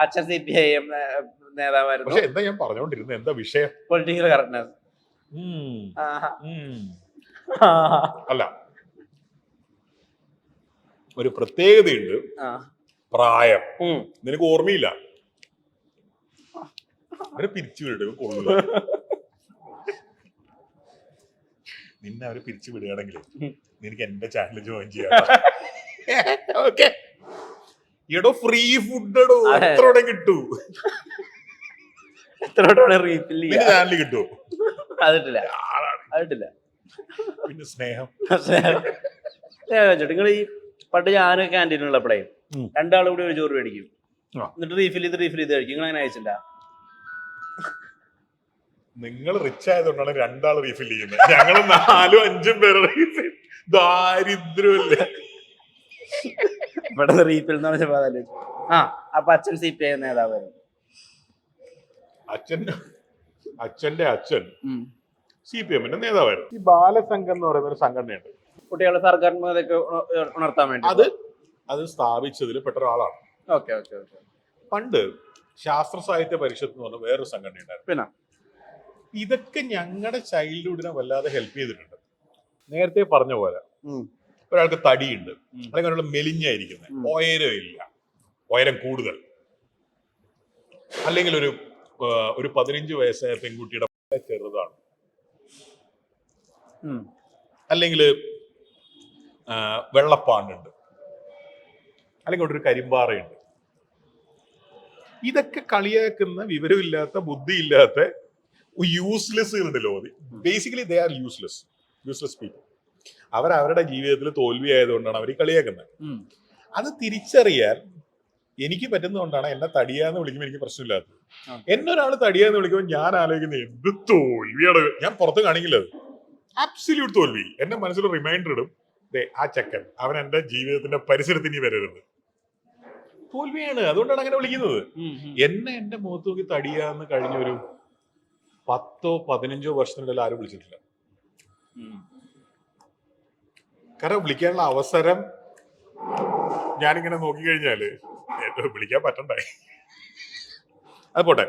അച്ഛൻ CPIM നേതാവായിരുന്നു. പക്ഷെ എന്താ ഞാൻ പറഞ്ഞോണ്ടിരുന്നത്? എന്താ വിഷയം? പൊളിറ്റിക്കൽ കറക്റ്റ്നെസ് അല്ല, ഒരു പ്രത്യേകതയുണ്ട്. പ്രായം നിനക്ക് ഓർമ്മയില്ല. അവരെ പിരിച്ചു വിടും കൊള്ളുക. നിന്നെ അവരെ പിരിച്ചു വിടുകയാണെങ്കിൽ നിനക്ക് എന്റെ ചാനൽ ജോയിൻ ചെയ്യാം. ഓക്കെ, എടോ ഫ്രീ ഫുഡ് എടോ, എത്ര കിട്ടൂ? ചാനൽ കിട്ടൂ? അതിട്ടില്ല. പിന്നെ സ്നേഹം. നിങ്ങൾ ഈ പണ്ട് ഞാൻ ക്യാൻറ്റീനുള്ളപ്പോഴേ രണ്ടാളും കൂടി ഒരു ചോറ് മേടിക്കും, എന്നിട്ട് റീഫിൽ ചെയ്ത് കഴിക്കും. നിങ്ങൾ അങ്ങനെ അയച്ചില്ല? നിങ്ങൾ റിച്ച് ആയതുകൊണ്ടാണ് 2 ആൾ റീഫിൽ ചെയ്യുന്നത്. ഞങ്ങൾ 4-5 പേരെ റീഫിൽ. ദാരിദ്ര്യമല്ലേ ഇവിടെ റീഫിൽ എന്ന് പറഞ്ഞ. അപ്പൊ അച്ഛൻ CPIM നേതാവായിരുന്നു. അച്ഛന്റെ അച്ഛൻ CPM നേതാവായിരുന്നു. ഈ ബാലസംഘം എന്ന് പറയുന്ന ഒരു സംഘടനയുണ്ട്, കുട്ടികളെ സർഗാത്മകതയൊക്കെ ഉണർത്താൻ വേണ്ടി. അത് സ്ഥാപിച്ചതിൽ പെട്ട ഒരാളാണ്. പണ്ട് ശാസ്ത്ര സാഹിത്യ പരിഷത്ത് എന്ന് പറഞ്ഞ വേറൊരു സംഘടന ഉണ്ടായിരുന്നു. പിന്നെ ഇതൊക്കെ ഞങ്ങളുടെ ചൈൽഡ്ഹുഡിനെ വല്ലാതെ ഹെൽപ്പ് ചെയ്തിട്ടുണ്ട്. നേരത്തെ പറഞ്ഞ പോലെ ഒരാൾക്ക് തടിയുണ്ട്, അല്ലെങ്കിൽ ഒരാൾ മെലിഞ്ഞായിരിക്കുന്നത്, ഉയരം കൂടുതൽ, അല്ലെങ്കിൽ ഒരു 15 വയസ്സായ പെൺകുട്ടിയുടെ ചെറുതാണ്, അല്ലെങ്കിൽ വെള്ളപ്പാണ്ടുണ്ട്, അല്ലെങ്കിൽ ഒരു കരിമ്പാറയുണ്ട്. ഇതൊക്കെ കളിയാക്കുന്ന വിവരമില്ലാത്ത ബുദ്ധിയില്ലാത്ത യൂസ്ലെസ് ഉണ്ടല്ലോ. Basically they are useless people. അവരവരുടെ ജീവിതത്തിൽ തോൽവി ആയതുകൊണ്ടാണ് അവർ കളിയാക്കുന്നത്. അത് തിരിച്ചറിയാൻ എനിക്ക് പറ്റുന്നതുകൊണ്ടാണ് എന്നെ തടിയാന്ന് വിളിക്കുമ്പോൾ എനിക്ക് പ്രശ്നമില്ലാത്തത്. എന്നെ ഒരാൾ തടിയാന്ന് വിളിക്കുമ്പോൾ ഞാൻ ആലോചിക്കുന്നത് എന്ത് തോൽവിയാണ്. ഞാൻ പുറത്ത് കാണിക്കില്ല, അത് ആബ്സല്യൂട്ട് തോൽവി. എന്റെ മനസ്സിൽ റിമൈൻഡർ ഇടും, ആ ചെക്കൻ അവൻ എന്റെ ജീവിതത്തിന്റെ പരിസരത്ത് ഇനി വരരുത്. തോൽവിയാണ്, അതുകൊണ്ടാണ് അങ്ങനെ വിളിക്കുന്നത്. എന്റെ മുഖത്ത് നോക്കി തടിയാന്ന് കഴിഞ്ഞ ഒരു 10-15 വർഷത്തിനിടയിൽ ആരും വിളിച്ചിട്ടില്ല. കാരണം വിളിക്കാനുള്ള അവസരം ഞാനിങ്ങനെ നോക്കിക്കഴിഞ്ഞാല് വിളിക്കാൻ പറ്റണ്ടേ. അത് പോട്ടെ,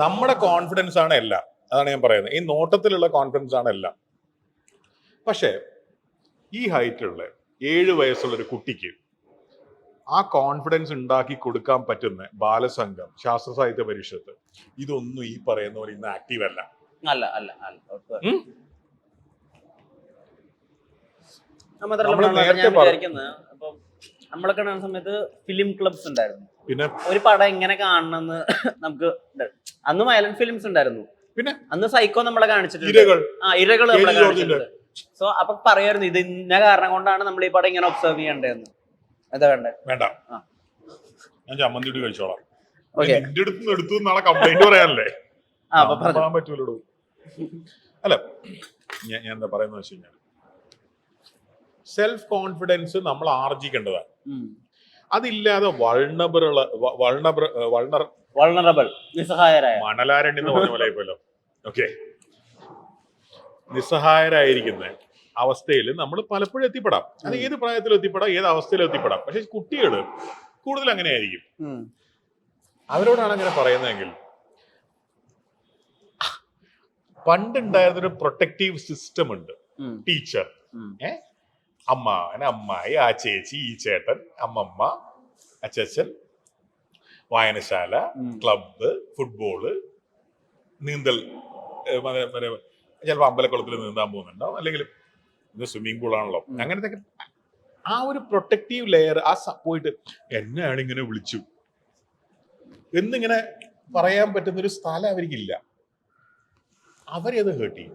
നമ്മുടെ കോൺഫിഡൻസ് ആണ് എല്ലാം. അതാണ് ഞാൻ പറയുന്നത്. ഈ നോട്ടത്തിലുള്ള കോൺഫിഡൻസ് ആണ് എല്ലാം. പക്ഷെ ഈ ഹൈറ്റുള്ള 7 വയസ്സുള്ള ഒരു കുട്ടിക്ക് ആ കോൺഫിഡൻസ് ഉണ്ടാക്കി കൊടുക്കാൻ പറ്റുന്ന ബാലസംഘം, ശാസ്ത്ര സാഹിത്യ പരിഷത്ത്, ഇതൊന്നും ഈ പറയുന്ന പോലെ ഇന്ന് ആക്റ്റീവ് അല്ല. അല്ല അല്ല അല്ല ഉം? മാത്രമല്ല നമ്മള് ഞാൻ നേരത്തെ വിചാരിക്കുന്നത് ഇപ്പൊ നമ്മളൊക്കെ കാണുന്ന സമയത്ത് ഫിലിം ക്ലബ്സ് ഉണ്ടായിരുന്നു. പിന്നെ ഒരു പടം എങ്ങനെ കാണണമെന്ന് നമുക്ക് അന്ന് വയലന്റ് ഫിലിംസ് ഉണ്ടായിരുന്നു. പിന്നെ അന്ന് സൈക്കോ നമ്മളെ കാണിച്ചിട്ടുണ്ട്. ഇരകൾ ഇരകൾ നമ്മളെ കെ.ജി. ജോർജിന്റെ. കാണിച്ചിട്ടുണ്ട്. സോ അപ്പൊ പറയായിരുന്നു ഇത് ഇന്ന കാരണം കൊണ്ടാണ് നമ്മൾ ഈ പടം ഇങ്ങനെ ഒബ്സർവ് ചെയ്യേണ്ടതെന്ന്. എന്താ വേണ്ടേ? വേണ്ട, ആ. ഞാൻ ചമ്മന്തി കഴിച്ചോളാം. ഓക്കെ. എന്റെ അടുത്ത് എടുത്തു നാളെ കംപ്ലൈന്റ് പറയാനല്ലേ? പോകാൻ പറ്റൂലോ. അല്ല, ഞാൻ എന്താ പറയുന്നത് വെച്ച് കഴിഞ്ഞാൽ സെൽഫ് കോൺഫിഡൻസ് നമ്മൾ ആർജിക്കേണ്ടതാണ്. അതില്ലാതെ വൾണറബിൾ നിസ്സഹായരായ മണലാരണ്യം എന്ന് പറഞ്ഞ പോലെ ആയിപ്പോലോ. ഓക്കെ, നിസ്സഹായരായിരിക്കുന്ന അവസ്ഥയിൽ നമ്മൾ പലപ്പോഴും എത്തിപ്പെടാം. അത് ഏത് പ്രായത്തിലും എത്തിപ്പെടാം, ഏത് അവസ്ഥയിലും എത്തിപ്പെടാം. പക്ഷെ കുട്ടികൾ കൂടുതൽ അങ്ങനെ ആയിരിക്കും. അവരോടാണ് അങ്ങനെ പറയുന്നതെങ്കിൽ, പണ്ടുണ്ടായിരുന്നൊരു പ്രൊട്ടക്റ്റീവ് സിസ്റ്റം ഉണ്ട്. ടീച്ചർ, അമ്മായി, ആ ചേച്ചി, ഈ ചേട്ടൻ, അമ്മമ്മ, അച്ഛൻ, വായനശാല, ക്ലബ്ബ്, ഫുട്ബോള്, നീന്തൽ, ചിലപ്പോൾ അമ്പലക്കുളത്തിൽ നീന്താൻ പോകുന്നുണ്ടാവും, അല്ലെങ്കിൽ ഇത് സ്വിമ്മിംഗ് പൂളാണല്ലോ. അങ്ങനത്തെ ആ ഒരു പ്രൊട്ടക്റ്റീവ് ലെയർ പോയിട്ട് എന്നെയാണ് ഇങ്ങനെ വിളിച്ചു എന്നിങ്ങനെ പറയാൻ പറ്റുന്ന ഒരു സ്ഥലം അവർക്കില്ല. അവരത് ഹേർട്ട് ചെയ്യും.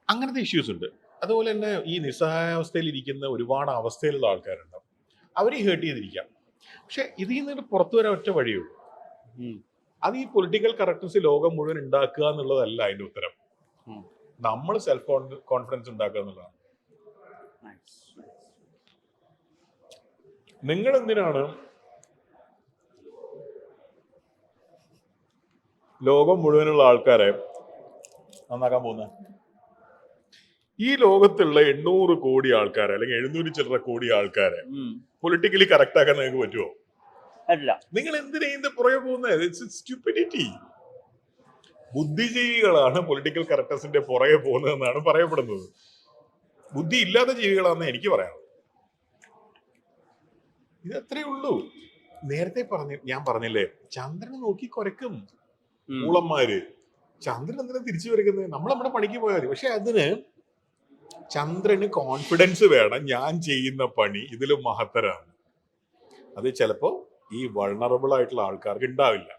അങ്ങനത്തെ ഇഷ്യൂസ് ഉണ്ട്. അതുപോലെ തന്നെ ഈ നിസ്സഹായാവസ്ഥയിൽ ഇരിക്കുന്ന ഒരുപാട് അവസ്ഥയിലുള്ള ആൾക്കാരുണ്ടാവും. അവരെ ഹേർട്ട് ചെയ്തിരിക്കാം. പക്ഷെ ഇതിൽ നിന്ന് പുറത്തു വരാൻ ഒറ്റ വഴിയുള്ളൂ. അത് ഈ പൊളിറ്റിക്കൽ കറക്റ്റ്നസ് ലോകം മുഴുവൻ ഉണ്ടാക്കുക എന്നുള്ളതല്ല അതിന്റെ ഉത്തരം. നമ്മൾ സെൽഫ് കോൺഫിഡൻസ് ഉണ്ടാക്കുക എന്നുള്ളതാണ്. നിങ്ങൾ എന്തിനാണ് ലോകം മുഴുവനുള്ള ആൾക്കാരെ നന്നാക്കാൻ പോകുന്നത്? ഈ ലോകത്തുള്ള 800 കോടി ആൾക്കാരെ അല്ലെങ്കിൽ 700 ചില്ലറ കോടി ആൾക്കാരെ പൊളിറ്റിക്കലി കറക്റ്റ് ആക്കാൻ നിങ്ങൾക്ക് പറ്റുമോ? നിങ്ങൾ എന്തിനാ ഇതിന്റെ പുറകെ പോകുന്നത്? It's stupidity. ബുദ്ധിജീവികളാണ് പൊളിറ്റിക്കൽ കറക്റ്റ്നസിന്റെ പുറകെ പോകുന്നതെന്നാണ് പറയപ്പെടുന്നത്. ബുദ്ധി ഇല്ലാത്ത ജീവികളാണെന്ന് എനിക്ക് പറയാം. ഇത് അത്രേ ഉള്ളൂ. നേരത്തെ ഞാൻ പറഞ്ഞില്ലേ, ചന്ദ്രനെ നോക്കി കുരക്കും ഊളന്മാര്. ചന്ദ്രൻ എന്തിനാ തിരിച്ചു വരയ്ക്കുന്നത്? നമ്മൾ നമ്മുടെ പണിക്ക് പോയാൽ മതി. പക്ഷെ അതിന് ചന്ദ്രന് കോൺഫിഡൻസ് വേണം. ഞാൻ ചെയ്യുന്ന പണി ഇതിലും മഹത്തരാണ്. അത് ചിലപ്പോ ഈ വൾണറബിൾ ആയിട്ടുള്ള ആൾക്കാർക്ക് ഉണ്ടാവില്ല.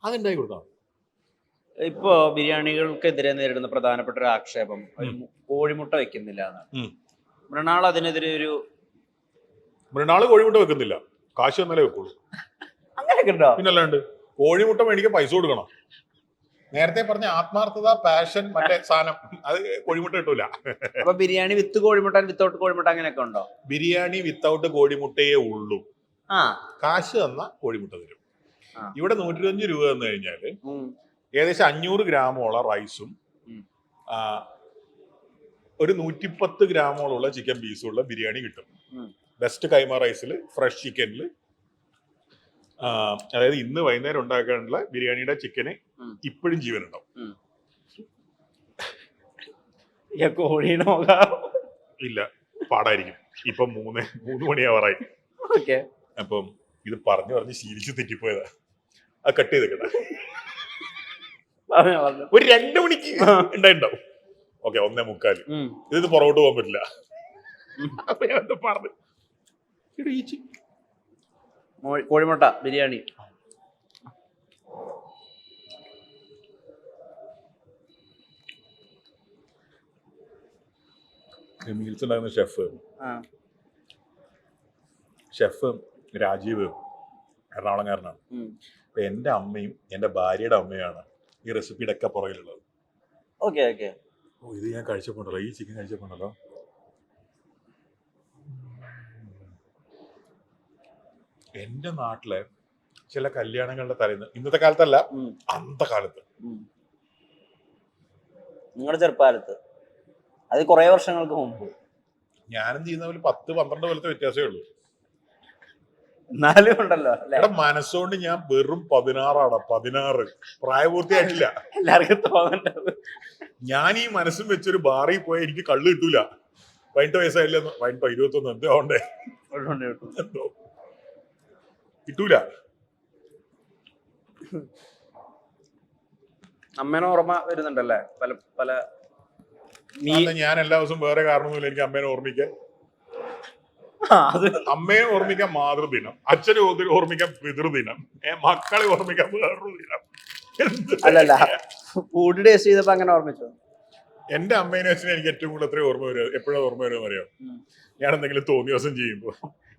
അതുണ്ടായി കൊടുത്താണ്. ഇപ്പോ ബിരിയാണികൾക്കെതിരെ നേരിടുന്ന പ്രധാനപ്പെട്ട ഒരു ആക്ഷേപം കോഴിമുട്ട വെക്കുന്നില്ല എന്നാണ്. മൃണാൾ അതിനെതിരെ മൃണാള് കോഴിമുട്ട വെക്കുന്നില്ല, കാശ് വന്നാലേ വെക്കുള്ളൂ. അങ്ങനെയൊക്കെ ഉണ്ടോ? പിന്നല്ലാണ്ട് കോഴിമുട്ട മേടിക്കാൻ പൈസ കൊടുക്കണം. നേരത്തെ പറഞ്ഞ ആത്മാർത്ഥത, പാഷൻ, മറ്റേ സാധനം, അത് കോഴിമുട്ട കിട്ടൂല. അപ്പൊ ബിരിയാണി വിത്ത് കോഴിമുട്ട, വിത്തൗട്ട് കോഴിമുട്ട അങ്ങനെയൊക്കെ ഉണ്ടോ? ബിരിയാണി വിത്തൗട്ട് കോഴിമുട്ടയെ ഉള്ളൂ. കാശ് തന്ന കോഴിമുട്ട തരും. ഇവിടെ 120 രൂപ തന്നു കഴിഞ്ഞാല് ഏകദേശം 500 ഗ്രാമോളം റൈസും ഒരു 110 ഗ്രാമോളമുള്ള ചിക്കൻ പീസും ഉള്ള ബിരിയാണി കിട്ടും. ബെസ്റ്റ് കൈമ റൈസിൽ, ഫ്രഷ് ചിക്കനിൽ, അതായത് ഇന്ന് വൈകുന്നേരം ഉണ്ടാക്കാനുള്ള ബിരിയാണിയുടെ ചിക്കന് ഇപ്പോഴും ജീവനുണ്ടാവും. ഇല്ല, പാടായിരിക്കും. ഇപ്പൊ 3 മണിയാവാറായി. അപ്പം ഇത് പറഞ്ഞ് ശീലിച്ച് തെറ്റിപ്പോയതാ. അത് കട്ട് ചെയ്തേക്കട്ടെ. ഒരു 2 മണിക്ക് ഉണ്ടാവും. ഓക്കെ, 1:45. ഇത് പുറകോട്ട് പോകാൻ പറ്റില്ല. അപ്പൊ ഞാൻ എന്താ പറഞ്ഞു, കോഴിമുട്ട ബിരിയാണി. മീൽസ് ഉണ്ടാകുന്ന ഷെഫ് രാജീവ് എറണാകുളംകാരനാണ്. അപ്പൊ എന്റെ അമ്മയും എന്റെ ഭാര്യയുടെ അമ്മയാണ് ഈ റെസിപ്പിയുടെ ഒക്കെ പുറകിലുള്ളത്. ഇത് ഞാൻ കഴിച്ചപ്പോണ്ടല്ലോ, ഈ ചിക്കൻ കഴിച്ചപ്പോണ്ടല്ലോ, എന്റെ നാട്ടിലെ ചില കല്യാണങ്ങളുടെ തലേന്ന്, ഇന്നത്തെ കാലത്തല്ല, അന്നത്തെ കാലത്ത്, നിങ്ങളുടെ ചെറുപ്പകാലത്ത്, അത് കുറെ വർഷങ്ങൾക്ക് മുമ്പ്, ഞാനും ചെയ്യുന്ന പോലെ 10-12 കൊല്ലത്തെ വ്യത്യാസമേ ഉള്ളൂ. എന്നാലും ഉണ്ടല്ലോ എടാ, മനസ്സുകൊണ്ട് ഞാൻ വെറും 16 പ്രായപൂർത്തിയായിട്ടില്ല. എല്ലാവർക്കും തോന്നേണ്ടത്. ഞാൻ ഈ മനസ്സും വെച്ചൊരു ബാറിൽ പോയാൽ എനിക്ക് കള്ള് കിട്ടൂല. 18 വയസ്സായില്ല, 21 എന്തോ ആവണ്ടേ, എന്തോ കിട്ടൂല. അമ്മേനെ ഓർമ്മ വരുന്നുണ്ടല്ലേ പല പല. ഞാൻ എല്ലാ ദിവസവും വേറെ കാരണമൊന്നുമില്ല എനിക്ക് അമ്മേനെ ഓർമ്മിക്കാൻ. അമ്മയെ ഓർമ്മിക്കാൻ മാതൃദിനം, അച്ഛനെ ഓർമ്മിക്കാൻ പിതൃദിനം, മക്കളെ ഓർമ്മിക്കാൻ വേറൊരു ദിനം. അല്ലല്ല, ഫുഡ് ടേസ്റ്റ് ചെയ്തപ്പോ അങ്ങനെ ഓർമ്മിച്ചു. എന്റെ അമ്മേനെ അച്ഛനെ എനിക്ക് ഏറ്റവും കൂടുതൽ എത്രയും ഓർമ്മ വരും, എപ്പോഴും ഓർമ്മ വരുമെന്ന് അറിയാം. ഞാൻ എന്തെങ്കിലും തോന്നിയ ദിവസം ചെയ്യുമ്പോ,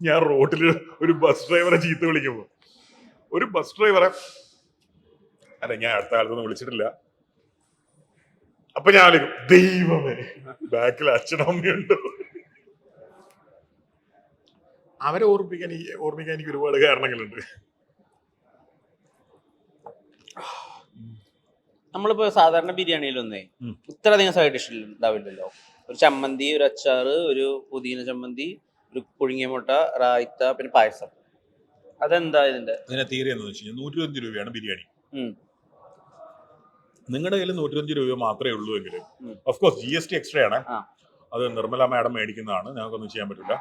ഞാൻ റോഡിൽ ഒരു ബസ് ഡ്രൈവറെ ചീത്ത വിളിക്കുമ്പോ, ഒരു ബസ് ഡ്രൈവറെ അല്ല ഞാൻ അടുത്ത കാലത്തൊന്നും വിളിച്ചിട്ടില്ല, അപ്പൊ ഞാൻ വിളിക്കും ദൈവമേ ബാക്കിൽ അച്ഛനമ്മയുണ്ട്. അവരെ ഓർമ്മിക്കാൻ എനിക്ക് ഒരുപാട് കാരണങ്ങളുണ്ട്. നമ്മളിപ്പോ സാധാരണ ബിരിയാണിയിലൊന്നേ ഇത്രയധികം സൈഡ് ഡിഷ് ഉണ്ടാവില്ലല്ലോ. ഒരു ചമ്മന്തി, ഒരു അച്ചാറ്, ഒരു പുതിന ചമ്മന്തി, ഒരു പുഴുങ്ങിയ മുട്ട, റായ്ത്ത, പിന്നെ പായസം. അതെന്താ ഇതിന്റെ തീരെ എന്ന് വെച്ച് കഴിഞ്ഞാൽ 105 രൂപയാണ് ബിരിയാണി. നിങ്ങളുടെ കയ്യിൽ 105 രൂപ മാത്രമേ ഉള്ളൂ എങ്കിലും ഓഫ് കോഴ്സ് GST എക്സ്ട്രാ ആണ്. അത് നിർമ്മല മാഡം മേടിക്കുന്നതാണ്, ഞങ്ങൾക്കൊന്നും ചെയ്യാൻ പറ്റില്ല.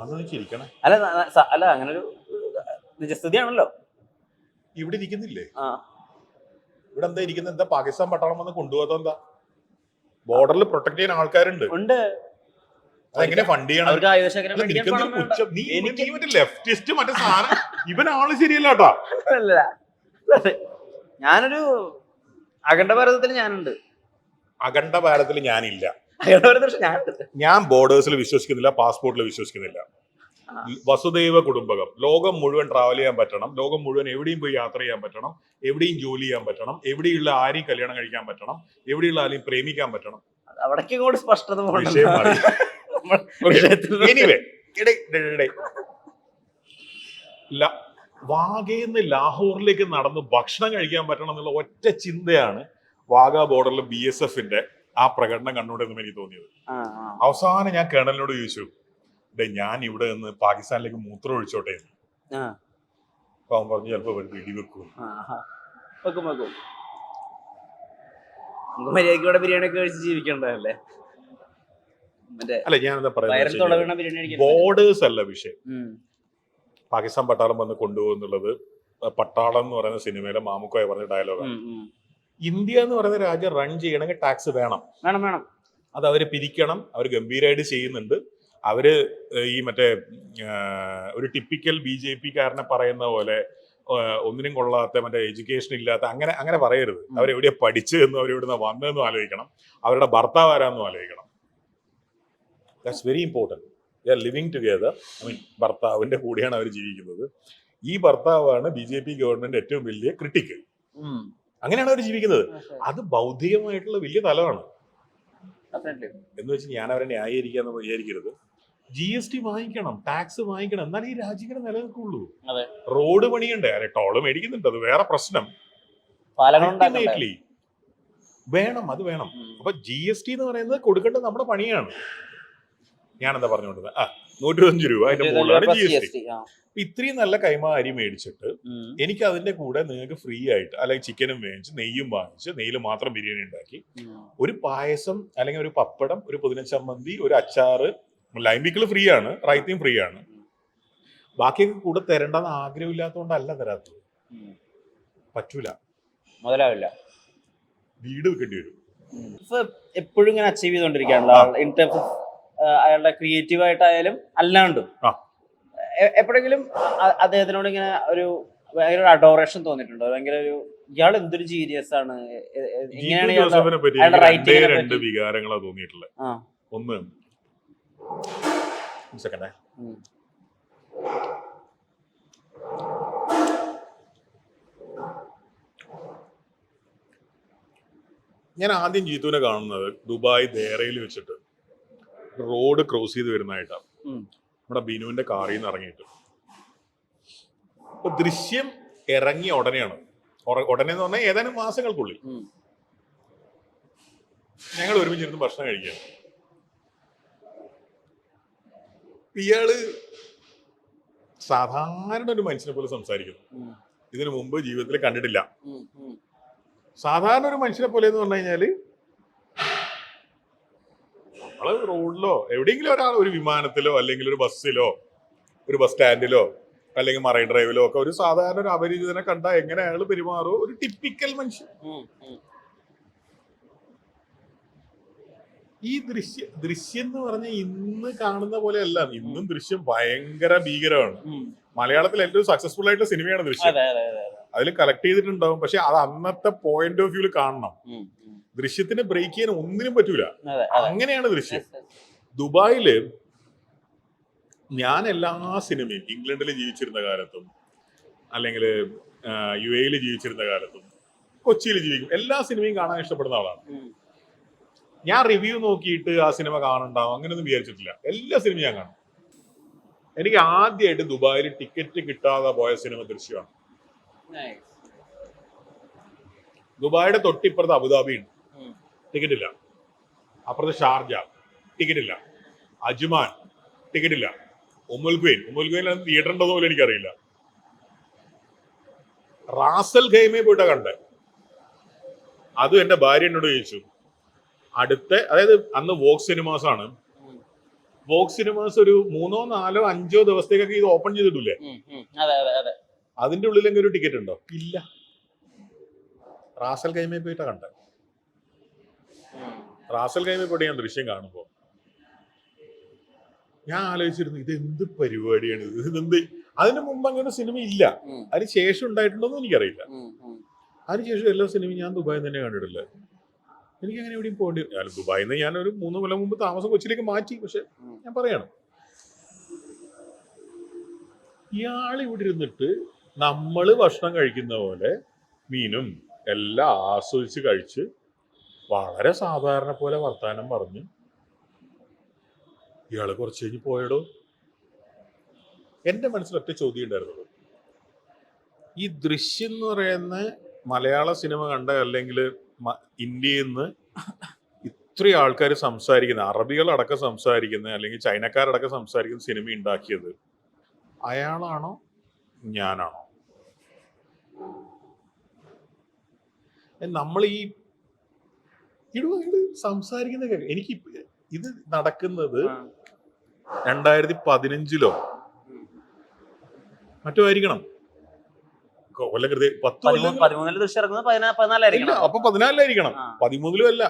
അതൊന്നിരിക്കണേ. അല്ല അങ്ങനെ ഒരു നിജസ്ഥിതിയാണല്ലോ. ഇവിടെ ഇരിക്കുന്നില്ലേ, ഇവിടെ എന്താ ഇരിക്കുന്നത്? എന്താ പാകിസ്ഥാൻ പട്ടാളം വന്ന് കൊണ്ടുപോകാത്ത എന്താ? ബോർഡറിൽ പ്രൊട്ടക്ട് ചെയ്യാൻ ആൾക്കാരുണ്ട്. അതെങ്ങനെ ഫണ്ട് ചെയ്യണം? ലെഫ്റ്റിസ്റ്റ് മറ്റേ സാധനം ഇവൻ ആള് ശരിയല്ലാട്ടാ. ഞാനൊരു അഖണ്ഡ ഭാരതത്തിൽ ഞാനുണ്ട്. അഖണ്ഡ ഭാരതത്തിൽ ഞാനില്ല. ഞാൻ ബോർഡേഴ്സിൽ വിശ്വസിക്കുന്നില്ല, പാസ്പോർട്ടിൽ വിശ്വസിക്കുന്നില്ല. വസുദൈവ കുടുംബകം. ലോകം മുഴുവൻ ട്രാവൽ ചെയ്യാൻ പറ്റണം, ലോകം മുഴുവൻ എവിടെയും പോയി യാത്ര ചെയ്യാൻ പറ്റണം, എവിടെയും ജോലി ചെയ്യാൻ പറ്റണം, എവിടെയുള്ള ആരെയും കല്യാണം കഴിക്കാൻ പറ്റണം, എവിടെയുള്ള ആരെയും പ്രേമിക്കാൻ പറ്റണം. അവിടേക്ക് കൂടി സ്പഷ്ടത വാഗയെന്ന് ലാഹോറിലേക്ക് നടന്ന് ഭക്ഷണം കഴിക്കാൻ പറ്റണം എന്നുള്ള ഒറ്റ ചിന്തയാണ് വാഗ ബോർഡറിൽ BSFന്റെ ആ പ്രകടനം കണ്ടുകൊണ്ടെന്നും എനിക്ക് തോന്നിയത്. അവസാനം ഞാൻ കേണലിനോട് ചോദിച്ചു, ഞാൻ ഇവിടെ നിന്ന് പാകിസ്ഥാനിലേക്ക് മൂത്രം ഒഴിച്ചോട്ടെ. അപ്പൊ അവൻ പറഞ്ഞു ചിലപ്പോ വെടിവെക്കും. മര്യാദയ്ക്ക് ബിരിയാണി ഒക്കെ കഴിച്ച് ജീവിക്കണ്ടല്ലേ. അല്ല ഞാൻ എന്താ പറയുന്നത്, ബോർഡേഴ്സ് അല്ല വിഷയം. പാകിസ്ഥാൻ പട്ടാളം വന്ന് കൊണ്ടുപോകുന്നുള്ളത് പട്ടാളം എന്ന് പറയുന്ന സിനിമയിലെ മാമുക്കോയ പറഞ്ഞ ഡയലോഗാണ്. ഇന്ത്യ എന്ന് പറയുന്ന രാജ്യം റൺ ചെയ്യണമെങ്കിൽ ടാക്സ് വേണം. അത് അവര് പിരിക്കണം. അവർ ഗംഭീരമായിട്ട് ചെയ്യുന്നുണ്ട്. അവര് ഈ മറ്റേ ഒരു ടിപ്പിക്കൽ BJP-കാരനെ പറയുന്ന പോലെ ഒന്നിനും കൊള്ളാത്ത മറ്റേ എഡ്യൂക്കേഷൻ ഇല്ലാത്ത അങ്ങനെ പറയരുത്. അവരെവിടെയാ പഠിച്ചതെന്നും അവരെവിടുന്ന വന്നതെന്നും ആലോചിക്കണം. അവരുടെ ഭർത്താവ് ആരാന്നും ആലോചിക്കണം. That's very important. They are living together. ഭർത്താവിന്റെ കൂടെയാണ് അവർ ജീവിക്കുന്നത്. ഈ ഭർത്താവാണ് BJP ഗവൺമെന്റ് ഏറ്റവും വലിയ ക്രിട്ടിക്ക്. അങ്ങനെയാണ് അവർ ജീവിക്കുന്നത്. അത് ബൗദ്ധികമായിട്ടുള്ള വലിയ തലമാണ്. എന്ന് വെച്ച് ഞാൻ അവരെ ന്യായീകരിക്കാന്ന് വിചാരിക്കരുത്. GST വാങ്ങിക്കണം, ടാക്സ് വാങ്ങിക്കണം, എന്നാലും ഈ രാജ്യങ്ങൾ നിലനിൽക്കുള്ളൂ. റോഡ് പണിയുണ്ട്, ടോള് മേടിക്കുന്നുണ്ട്, അത് വേറെ പ്രശ്നം. വേണം, അത് വേണം. അപ്പൊ GST എന്ന് പറയുന്നത് കൊടുക്കേണ്ടത് നമ്മുടെ പണിയാണ്. ഞാനെന്താ പറഞ്ഞുകൊണ്ടത്, 105 രൂപ അതിന്റെ മുകളിലാണ് GST. ഇത്രയും നല്ല കൈമ അരി മേടിച്ചിട്ട് എനിക്ക് അതിന്റെ കൂടെ നിങ്ങൾക്ക് ഫ്രീ ആയിട്ട് അല്ലെങ്കിൽ ചിക്കനും മേടിച്ച് നെയ്യും വാങ്ങിച്ച് നെയ്യിൽ മാത്രം ബിരിയാണി ഉണ്ടാക്കി ഒരു പായസം അല്ലെങ്കിൽ ഒരു പപ്പടം, ഒരു പുതിന ചമ്മന്തി, ഒരു അച്ചാറ്, ലൈം പിക്കിൾ ഫ്രീ ആണ്, റൈത്തയും ഫ്രീ ആണ്, ബാക്കിയൊക്കെ കൂടെ തരേണ്ടെന്ന് ആഗ്രഹമില്ലാത്തതുകൊണ്ടല്ല തരാത്തത്. പറ്റൂല, മുതലാവില്ല, വീട് വെക്കേണ്ടി വരും. എപ്പോഴും ഇങ്ങനെ അച്ചീവ് ചെയ്തോണ്ടിരിക്കുകയാണല്ലോ ഇൻ ടേംസ് ഓഫ് അയാളുടെ ക്രിയേറ്റീവ് ആയിട്ടായാലും അല്ലാണ്ടും. എപ്പോഴെങ്കിലും അദ്ദേഹത്തിനോട് ഇങ്ങനെ ഒരു ഭയങ്കര അഡോറേഷൻ തോന്നിയിട്ടുണ്ടോ? ഭയങ്കര ഒരു ഇയാൾ എന്തൊരു ജീനിയസ് ആണ്, രണ്ട് വികാരങ്ങളാ തോന്നിയിട്ടുള്ളത്. ഒന്ന് സെക്കൻഡേ, ഞാൻ ആദ്യം ജീത്തുവിനെ കാണുന്നത് ദുബായ് ദേറയിൽ വെച്ചിട്ട് റോഡ് ക്രോസ് ചെയ്ത് വരുന്നതായിട്ടാണ്. നമ്മുടെ ബിനുവിന്റെ കാറിൽ നിന്ന് ഇറങ്ങിയിട്ട് ദൃശ്യം ഇറങ്ങിയ ഉടനെയാണ്, ഉടനെ എന്ന് പറഞ്ഞാൽ ഏതാനും മാസങ്ങൾക്കുള്ളിൽ ഞങ്ങൾ ഒരുമിച്ചിരുന്ന് ഭക്ഷണം കഴിക്കുകയാണ്. ഇയാള് സാധാരണ ഒരു മനുഷ്യനെ പോലെ സംസാരിക്കുന്നു. ഇതിനു മുമ്പ് ജീവിതത്തിൽ കണ്ടിട്ടില്ല. സാധാരണ ഒരു മനുഷ്യനെ പോലെ എന്ന് പറഞ്ഞു കഴിഞ്ഞാല് നമ്മള് റോഡിലോ എവിടെയെങ്കിലും ഒരാൾ ഒരു വിമാനത്തിലോ അല്ലെങ്കിൽ ഒരു ബസ്സിലോ ഒരു ബസ് സ്റ്റാൻഡിലോ അല്ലെങ്കിൽ മറൈൻ ഡ്രൈവിലോ ഒക്കെ ഒരു സാധാരണ ഒരു അപരിചിതനെ കണ്ടാൽ എങ്ങനെ അയാൾ പെരുമാറുമോ ഒരു ടിപ്പിക്കൽ മനുഷ്യൻ. ഈ ദൃശ്യം എന്ന് പറഞ്ഞ ഇന്ന് കാണുന്ന പോലെ അല്ല. ഇന്നും ദൃശ്യം ഭയങ്കര ഭീകരമാണ്. മലയാളത്തിൽ ഏറ്റവും സക്സസ്ഫുൾ ആയിട്ടുള്ള സിനിമയാണ് ദൃശ്യം. അതിൽ കളക്ട് ചെയ്തിട്ടുണ്ടാവും. പക്ഷെ അത് അന്നത്തെ പോയിന്റ് ഓഫ് വ്യൂല് കാണണം. ദൃശ്യത്തിന് ബ്രേക്ക് ചെയ്യാൻ ഒന്നിനും പറ്റൂല. അങ്ങനെയാണ് ദൃശ്യം. ദുബായില് ഞാൻ എല്ലാ സിനിമയും ഇംഗ്ലണ്ടിൽ ജീവിച്ചിരുന്ന കാലത്തും അല്ലെങ്കിൽ UAE ജീവിച്ചിരുന്ന കാലത്തും കൊച്ചിയിൽ ജീവിക്കും എല്ലാ സിനിമയും കാണാൻ ഇഷ്ടപ്പെടുന്ന ആളാണ്. ഞാൻ റിവ്യൂ നോക്കിയിട്ട് ആ സിനിമ കാണണ്ടാവും അങ്ങനെയൊന്നും വിചാരിച്ചിട്ടില്ല. എല്ലാ സിനിമയും ഞാൻ കാണും. എനിക്ക് ആദ്യമായിട്ട് ദുബായിൽ ടിക്കറ്റ് കിട്ടാതെ പോയ സിനിമ ദൃശ്യമാണ്. ദുബായിയുടെ തൊട്ടിപ്പുറത്ത് അബുദാബി ഉണ്ട്, ടിക്കറ്റ് ഇല്ല. അപ്പുറത്ത് ഷാർജ, ടിക്കറ്റ് ഇല്ല. അജ്മാൻ, ടിക്കറ്റ് ഇല്ല. ഉമ്മുൽ ഖുവൈൻ തിയേറ്റർ ഉണ്ടോ പോലും എനിക്കറിയില്ല. റാസൽ ഖൈമയെ പോയിട്ടാ കണ്ടേ. അതും എന്റെ ഭാര്യ എന്നോട് ചോദിച്ചു അതായത് അന്ന് വോക്സ് സിനിമാസ് ആണ്. വോക്സ് സിനിമാസ് ഒരു 3, 4, 5 ദിവസത്തേക്കൊക്കെ ഇത് ഓപ്പൺ ചെയ്തിട്ടില്ലേ? അതിന്റെ ഉള്ളിലെങ്കിൽ ഒരു ടിക്കറ്റ് ഉണ്ടോ? ഇല്ല. റാസൽ ഖൈമയെ പോയിട്ടാ കണ്ടേ. റാസൽ ഖൈമയെ പോയിട്ട് ഞാൻ ദൃശ്യം കാണുമ്പോ ഞാൻ ആലോചിച്ചിരുന്നു ഇതെന്ത് പരിപാടിയാണ് ഇതെന്ത്. അതിന് മുമ്പ് അങ്ങനെ സിനിമ ഇല്ല. അതിന് ശേഷം ഉണ്ടായിട്ടുണ്ടോന്നും എനിക്കറിയില്ല. അതിനുശേഷം എല്ലാ സിനിമയും ഞാൻ ദുബായിൽ തന്നെ കണ്ടിട്ടില്ല. എനിക്ക് അങ്ങനെ എവിടെയും പോകേണ്ടി. ദുബായിൽ നിന്ന് ഞാനൊരു 3 കൊല്ലം മുമ്പ് താമസം കൊച്ചിയിലേക്ക് മാറ്റി. പക്ഷെ ഞാൻ പറയണം, ഇയാൾ ഇവിടെ ഇരുന്നിട്ട് നമ്മള് ഭക്ഷണം കഴിക്കുന്ന പോലെ മീനും എല്ലാം ആസ്വദിച്ച് കഴിച്ച് വളരെ സാധാരണ പോലെ വർത്താനം പറഞ്ഞ് ഇയാള് കുറച്ച് കഴിഞ്ഞ് പോയടോ. എന്റെ മനസ്സിൽ ഒറ്റ ചോദ്യം ഉണ്ടായിരുന്നുള്ളൂ. ഈ ദൃശ്യം എന്ന് പറയുന്ന മലയാള സിനിമ കണ്ട അല്ലെങ്കിൽ ഇന്ത്യയിൽ നിന്ന് ഇത്രയും ആൾക്കാർ സംസാരിക്കുന്ന, അറബികളടക്കം സംസാരിക്കുന്ന അല്ലെങ്കിൽ ചൈനക്കാരടക്കം സംസാരിക്കുന്ന സിനിമ ഉണ്ടാക്കിയത് അയാളാണോ ഞാനാണോ? നമ്മൾ ഈ സംസാരിക്കുന്ന എനിക്ക് ഇത് നടക്കുന്നത് 2015 മറ്റോ ആയിരിക്കണം. കൊല്ലം കൃതി 13 ദൃശ്യം ഇറങ്ങുന്നത് 14 അപ്പൊ 14 13 അല്ല.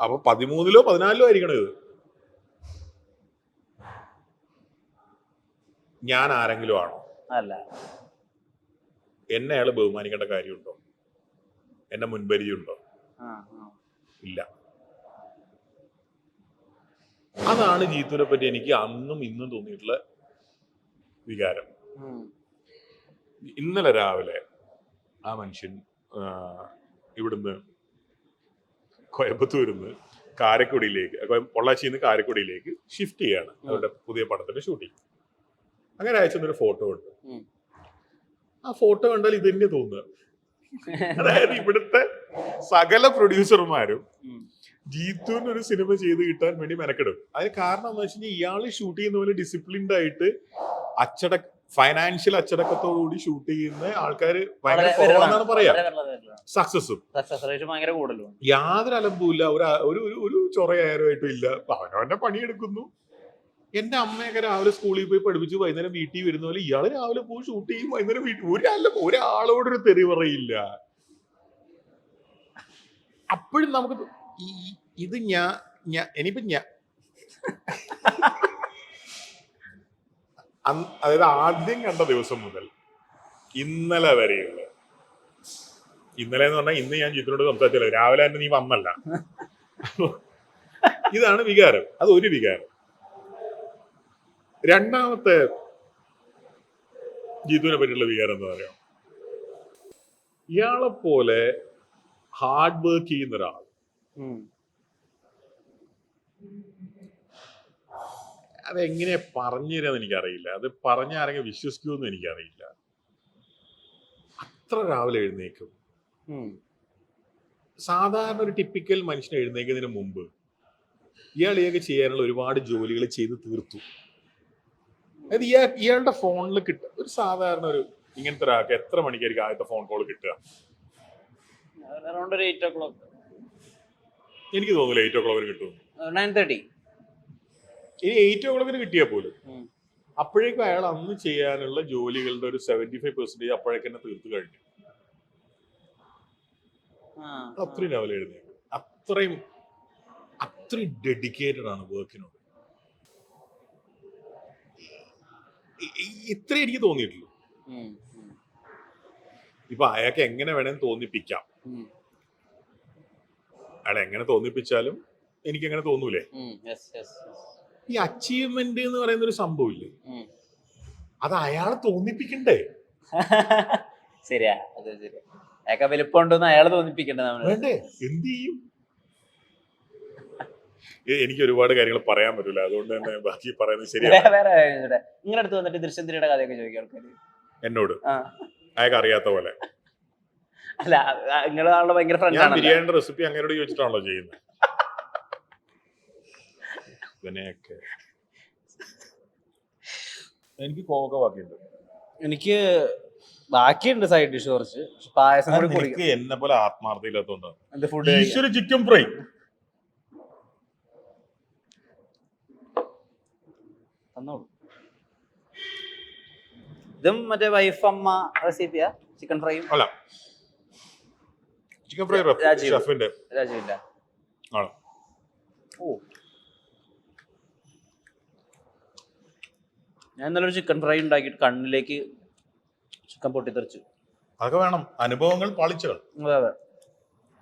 അപ്പൊ 13 14 ആയിരിക്കണം ഇത്. ഞാൻ ആരെങ്കിലും ആണോ? അല്ല. എന്നെ അയാള് ബഹുമാനിക്കേണ്ട കാര്യമുണ്ടോ? എന്നെ മുൻപരിചയുണ്ടോ? ഇല്ല. അതാണ് ജീത്തുവിനെ പറ്റി എനിക്ക് അന്നും ഇന്നും തോന്നിയിട്ടുള്ള വികാരം. ഇന്നലെ രാവിലെ ആ മനുഷ്യൻ ഇവിടുന്ന് കോയമ്പത്തൂരിന്ന് കാരക്കുടിയിലേക്ക്, പൊള്ളാച്ചിയിൽ നിന്ന് കാരക്കുടിയിലേക്ക് ഷിഫ്റ്റ് ചെയ്യാണ് അവരുടെ പുതിയ പടത്തിന്റെ ഷൂട്ടിങ്. അങ്ങനെ അയച്ചൊരു ഫോട്ടോ ഉണ്ട്. ആ ഫോട്ടോ കണ്ടാൽ ഇത് തന്നെ തോന്നുക. അതായത് ഇവിടുത്തെ സകല പ്രൊഡ്യൂസർമാരും ജീത്തുവിന് ഒരു സിനിമ ചെയ്ത് കിട്ടാൻ വേണ്ടി മെനക്കെടും. അതിന് കാരണം എന്ന് വെച്ച് കഴിഞ്ഞാൽ ഇയാള് ഷൂട്ട് ചെയ്യുന്ന പോലെ ഡിസിപ്ലിൻഡ് ആയിട്ട് ഫൈനാൻഷ്യൽ അച്ചടക്കത്തോടുകൂടി ഷൂട്ട് ചെയ്യുന്ന ആൾക്കാര് ഭയങ്കര കുറവാണെന്നാണ് പറയാ. സക്സസും യാതൊരു അലമ്പുമില്ല, ഒരു ചൊറയായിട്ടും ഇല്ല. അവനവന്റെ പണിയെടുക്കുന്നു. എന്റെ അമ്മയൊക്കെ രാവിലെ സ്കൂളിൽ പോയി പഠിപ്പിച്ച് വൈകുന്നേരം വീട്ടിൽ വരുന്ന പോലെ ഇയാള് രാവിലെ പോയി ഷൂട്ട് ചെയ്യും, വൈകുന്നേരം വീട്ടിൽ ഒരാളോടൊരു തെറി പറയില്ല. അപ്പോഴും നമുക്ക് ഇത് അതായത് ആദ്യം കണ്ട ദിവസം മുതൽ ഇന്നലെ വരെയുള്ള, ഇന്നലെ എന്ന് പറഞ്ഞാൽ ഇന്ന് ഞാൻ ജിത്തിനോട് സംസാരിച്ചല്ലോ, രാവിലെ തന്നെ നീ വന്നല്ല. ഇതാണ് വികാരം. അത് ഒരു വികാരം. രണ്ടാമത്തെ ജീത്തുവിനെ പറ്റിയുള്ള വികാരം എന്താ പറയാ, ഇയാളെ പോലെ ഹാർഡ് വർക്ക് ചെയ്യുന്ന ഒരാൾ. അതെങ്ങനെ പറഞ്ഞു തരാന്ന് എനിക്കറിയില്ല. അത് പറഞ്ഞ ആരെങ്കിലും വിശ്വസിക്കുമെന്ന് എനിക്കറിയില്ല. അത്ര രാവിലെ എഴുന്നേക്കും. സാധാരണ ഒരു ടിപ്പിക്കൽ മനുഷ്യൻ എഴുന്നേക്കുന്നതിന് മുമ്പ് ഇയാൾക്ക് ചെയ്യാനുള്ള ഒരുപാട് ജോലികൾ ചെയ്ത് തീർത്തു. അതായത് ഇയാളുടെ ഫോണിൽ കിട്ടുക ഒരു സാധാരണ ഒരു ഇങ്ങനത്തെ ഒരാൾക്ക് എത്ര മണിക്കായിരിക്കും ആദ്യത്തെ ഫോൺ കോൾ കിട്ടുക? Around 8 o'clock. എനിക്ക് തോന്നുന്നില്ല 8 o'clock കിട്ടും. 9:30. ഇനി 8 o'clock കിട്ടിയാൽ പോലും അപ്പോഴേക്കും അയാൾ അന്ന് ചെയ്യാനുള്ള ജോലികളുടെ ഒരു 75% അപ്പോഴേക്ക് തന്നെ തീർത്ത് കഴിഞ്ഞു. അത്രയും രാവിലെ എഴുന്നേക്കും. അത്രയും ഡെഡിക്കേറ്റഡ് ആണ് വർക്കിനോട്. ഇത്രേ എനിക്ക് തോന്നിയിട്ടുള്ളൂ. ഇപ്പൊ അയാൾക്ക് എങ്ങനെ വേണേലും തോന്നിപ്പിക്കാം. അയാൾ എങ്ങനെ തോന്നിപ്പിച്ചാലും എനിക്ക് എങ്ങനെ തോന്നൂലേ? ഈ അച്ചീവ്മെന്റ് എന്ന് പറയുന്ന ഒരു സംഭവമില്ലേ, അത് അയാളെ തോന്നിപ്പിക്കണ്ടേ? ശരിയാ, അതെ ശരിയാ. അയാൾക്ക് വലുപ്പമുണ്ടെന്ന് അയാളെ തോന്നിപ്പിക്കണ്ടേ? വേണ്ടേ? എന്ത് ചെയ്യും? എനിക്ക് ഒരുപാട് കാര്യങ്ങൾ പറയാൻ പറ്റൂല, അതുകൊണ്ട് തന്നെ ബാക്കി പറയുന്നത് ശരിയാണ്. നിങ്ങളുടെ അടുത്ത് വന്നിട്ട് ദൃശ്യം 3യുടെ കഥയൊക്കെ ചോദിക്കും ആൾക്കാര് എന്നോട്, അയാൾക്ക് അറിയാത്ത പോലെ. അല്ല, നിങ്ങളാണല്ലോ ഭയങ്കര ഫ്രണ്ട് ആണ്. ബിരിയാണിയുടെ റെസിപ്പി അങ്ങനോട് ചോദിച്ചിട്ടാണല്ലോ ചെയ്യുന്നത്. ഇതിനെയൊക്കെ എനിക്ക് കോക ബാക്കിയുണ്ട്. എനിക്ക് ബാക്കിയുണ്ട് സൈഡ് ഡിഷ് കുറച്ച്. പായസം കൂടി കുടിക്കും. എന്നെ പോലെ ആത്മാർത്ഥയില്ലാത്തോണ്ടാണ്. ഫുഡ് ചിക്കൻ ഫ്രൈ ഇതും മറ്റേ വൈഫ് അമ്മ റെസിപ്പിയാ? ചിക്കൻ ഫ്രൈ അല്ല, ചിക്കൻ ഫ്രൈ ഷെഫിന്റെ രാജീവില്ല. ആണ്. ഓ, ഞാൻ ഇന്നലെ ഒരു ചിക്കൻ ഫ്രൈ ഉണ്ടാക്കിയിട്ട് കണ്ണിലേക്ക് ചിക്കൻ പൊട്ടിത്തെറിച്ചു. അതൊക്കെ വേണം. അനുഭവങ്ങൾ പാളിച്ചകൾ.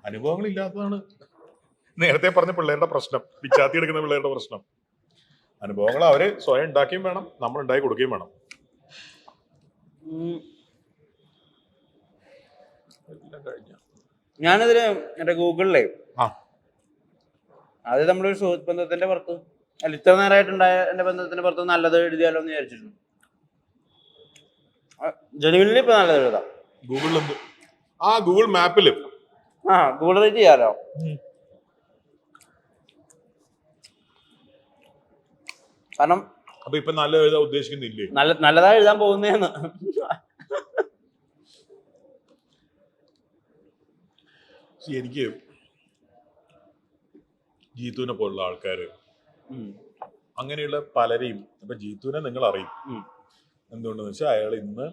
അനുഭവങ്ങൾ ഇല്ലാത്തതാണ് നേരത്തെ പറഞ്ഞ പിള്ളേരുടെ പ്രശ്നം, പിച്ചാത്തി എടുക്കുന്ന പിള്ളേരുടെ പ്രശ്നം. അനുഭവങ്ങൾ അവര് സ്വയം ഉണ്ടാക്കിയും വേണം, നമ്മൾ ഉണ്ടാക്കി കൊടുക്കുകയും വേണം. ഞാനതില് എന്റെ ഗൂഗിളിലെ അത് നമ്മളൊരു സുഹൃത്ത് ബന്ധത്തിന്റെ പുറത്ത്, അല്ല ഇത്ര നേരമായിട്ടുണ്ടായ എന്റെ ബന്ധത്തിന്റെ പുറത്ത് നല്ലത് എഴുതിയാലോ എന്ന് വിചാരിച്ചിരുന്നു. ജനുവിനിൽ ഇപ്പൊ നല്ലത് എഴുതാം. ഗൂഗിളിൽ ഗൂഗിൾ മാപ്പില് ഗൂഗിൾ റേറ്റ് ചെയ്യാലോ. കാരണം അപ്പൊ ഇപ്പൊ നല്ല എഴുതാൻ ഉദ്ദേശിക്കുന്നില്ലേ? നല്ലതാ എഴുതാൻ പോകുന്നേന്ന്. എനിക്ക് ജീത്തുവിനെ പോലുള്ള ആൾക്കാര്, അങ്ങനെയുള്ള പലരെയും, ഇപ്പൊ ജീത്തുവിനെ നിങ്ങൾ അറിയും. എന്തുകൊണ്ടെന്ന് വെച്ചാൽ അയാൾ ഇന്ന്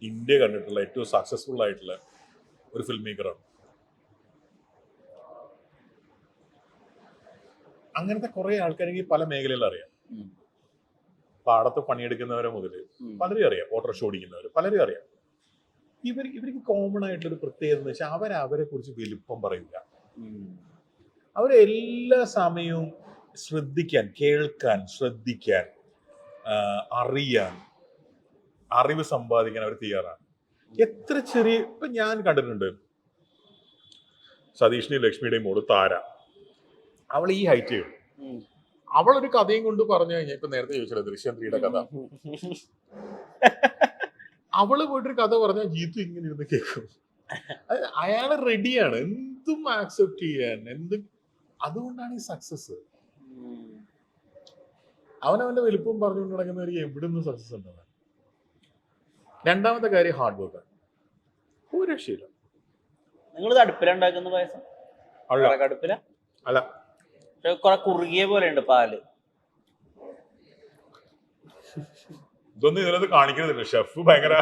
ഇന്ത്യ കണ്ടിട്ടുള്ള ഏറ്റവും സക്സസ്ഫുൾ ആയിട്ടുള്ള ഒരു ഫിലിം മേക്കറാണ്. അങ്ങനത്തെ കുറെ ആൾക്കാരെങ്കിൽ പല മേഖലയിൽ അറിയാം. പാടത്ത് പണിയെടുക്കുന്നവരെ മുതല് പലരും അറിയാം, ഓട്ടോറിക്ഷ ഓടിക്കുന്നവര് പലരും അറിയാം. ഇവർക്ക് കോമൺ ആയിട്ടൊരു പ്രത്യേകത എന്ന് വെച്ചാൽ അവരെ കുറിച്ച് വലുപ്പം പറയില്ല. അവരെല്ലാ സമയവും ശ്രദ്ധിക്കാൻ, കേൾക്കാൻ, ശ്രദ്ധിക്കാൻ, അറിയാൻ, അറിവ് സമ്പാദിക്കാൻ അവർ തയ്യാറാണ്. എത്ര ചെറിയ, ഇപ്പൊ ഞാൻ കണ്ടിട്ടുണ്ട് സതീഷിന്റെയും ലക്ഷ്മിയുടെയും മോള് താര, അവൾ ഈ ഹൈറ്റ്, അവളൊരു കഥയും കൊണ്ട് പറഞ്ഞു കഴിഞ്ഞാൽ, ഇപ്പൊ നേരത്തെ ചോദിച്ചല്ലോ ദൃശ്യം 3യുടെ കഥ, അവള് പോയിട്ടൊരു കഥ പറഞ്ഞാൽ ജീത്തു ഇങ്ങനെ ഇരുന്ന് കേൾക്കും. അയാള് റെഡിയാണ് എന്തും ആക്സെപ്റ്റ് ചെയ്യാൻ, അതുകൊണ്ടാണ് ഈ സക്സസ്. അവനവന്റെ വലുപ്പം പറഞ്ഞുകൊണ്ട് നടക്കുന്നവർ എവിടുന്ന് സക്സസ് ഉണ്ടാവാൻ. രണ്ടാമത്തെ കാര്യം ഹാർഡ് വർക്കാണ്. ഒരു രക്ഷയില്ല. നിങ്ങളിത് അടുപ്പിലുണ്ടാക്കുന്ന പായസം? അടുപ്പില അല്ല, കുറെ കുറുകിയ പോലെ ഉണ്ട് പാല്. ഇതൊന്നും ഇതിനകത്ത് കാണിക്കുന്നില്ല. ഷെഫ് ഭയങ്കര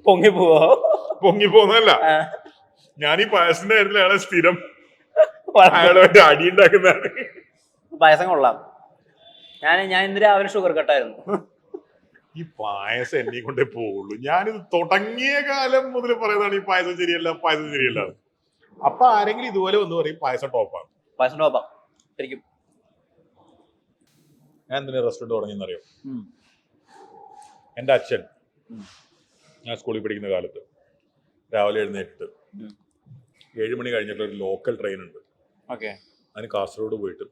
പൊങ്ങി പോകുന്നതല്ല. ഞാൻ ഈ പായസത്തിന്റെ കാര്യത്തിൽ അയാളെ സ്ഥിരം അയാളുമായിട്ട് അടി ഉണ്ടാക്കുന്നതാണ്. പായസം കൊള്ളാം. ഞാൻ ഇന്ന് രാവിലെ ഷുഗർ കട്ടായിരുന്നു. ഈ പായസം എന്നെ കൊണ്ടേ പോവുള്ളൂ. ഞാനിത് തുടങ്ങിയ കാലം മുതൽ പറയുന്നതാണ് ഈ പായസം ശരിയല്ല, പായസം ശരിയല്ല. അപ്പൊ ആരെങ്കിലും ഇതുപോലെ ഒന്ന് പറയും പായസം ടോപ്പാണ്. പായസം ടോപ്പാ ശരിക്കും. ഞാൻ എന്തിനാ റെസ്റ്റോറന്റ് തുടങ്ങിയെന്നറിയോ? എൻ്റെ അച്ഛൻ ഞാൻ സ്കൂളിൽ പഠിക്കുന്ന കാലത്ത് രാവിലെ എഴുന്നേറ്റിട്ട് 7 മണി കഴിഞ്ഞിട്ടുള്ള ഒരു ലോക്കൽ ട്രെയിൻ ഉണ്ട്. അതിന് കാസർഗോഡ് പോയിട്ട്,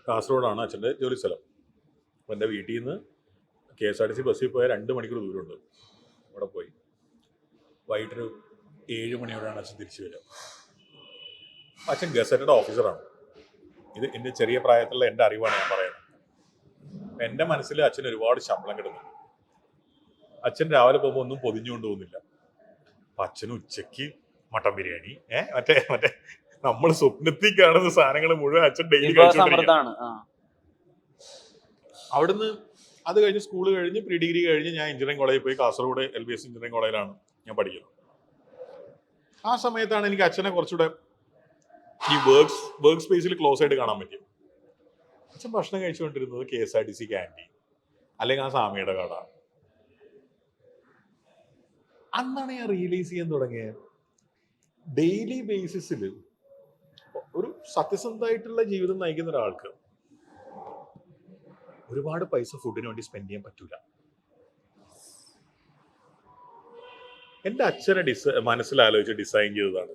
കാസർഗോഡാണ് അച്ഛൻ്റെ ജോലി സ്ഥലം. അപ്പം എൻ്റെ വീട്ടിൽ നിന്ന് KSRTC ബസ്സിൽ പോയാൽ 2 മണിക്കൂർ ദൂരമുണ്ട്. അവിടെ പോയി വൈകിട്ടൊരു 7 മണിയോടെയാണ് അച്ഛൻ തിരിച്ചു വരിക. അച്ഛൻ ഗസറ്റഡ് ഓഫീസറാണ്. ഇത് എൻ്റെ ചെറിയ പ്രായത്തിലുള്ള എൻ്റെ അറിവാണ് ഞാൻ പറയുന്നത്. എൻ്റെ മനസ്സിൽ അച്ഛൻ ഒരുപാട് ശമ്പളം കിട്ടുന്നുണ്ട്. അച്ഛൻ രാവിലെ പോകുമ്പോൾ ഒന്നും പൊതിഞ്ഞുകൊണ്ട് പോകുന്നില്ല. അപ്പം അച്ഛന് ഉച്ചയ്ക്ക് മട്ടൻ ബിരിയാണി, മറ്റേ നമ്മൾ സ്വപ്നത്തിൽ കാണുന്ന സാധനങ്ങൾ മുഴുവൻ അച്ഛൻ ഡെയിലി വിഭവസമൃദ്ധാണ്. അവിടുന്ന് അത് കഴിഞ്ഞ് സ്കൂൾ കഴിഞ്ഞ് പ്രീ ഡിഗ്രി കഴിഞ്ഞ് ഞാൻ എഞ്ചിനീയറിംഗ് കോളേജിൽ പോയി. കാസർഗോഡ് LBS എഞ്ചിനീയറിംഗ് കോളേജിലാണ് ഞാൻ പഠിക്കുന്നത്. ആ സമയത്താണ് എനിക്ക് അച്ഛനെ കുറച്ചുകൂടെ ഈ വർക്ക് സ്പേസിൽ ക്ലോസ് ആയിട്ട് കാണാൻ പറ്റിയത്. അച്ഛൻ ഭക്ഷണം കഴിച്ചുകൊണ്ടിരുന്നത് KSRTC ക്യാൻറ്റീൻ അല്ലെങ്കിൽ ആ സ്വാമിയുടെ കട. അന്നാണ് ഞാൻ റിയലൈസ് ചെയ്യാൻ തുടങ്ങിയത് ഡെയിലി ബേസിസിൽ ഒരു സത്യസന്ധമായിട്ടുള്ള ജീവിതം നയിക്കുന്ന ഒരാൾക്ക് ഒരുപാട് പൈസ ഫുഡിന് വേണ്ടി സ്പെൻഡ് ചെയ്യാൻ പറ്റൂല. എന്റെ അച്ഛനെ മനസ്സിലാലോചിച്ച് ഡിസൈൻ ചെയ്തതാണ്.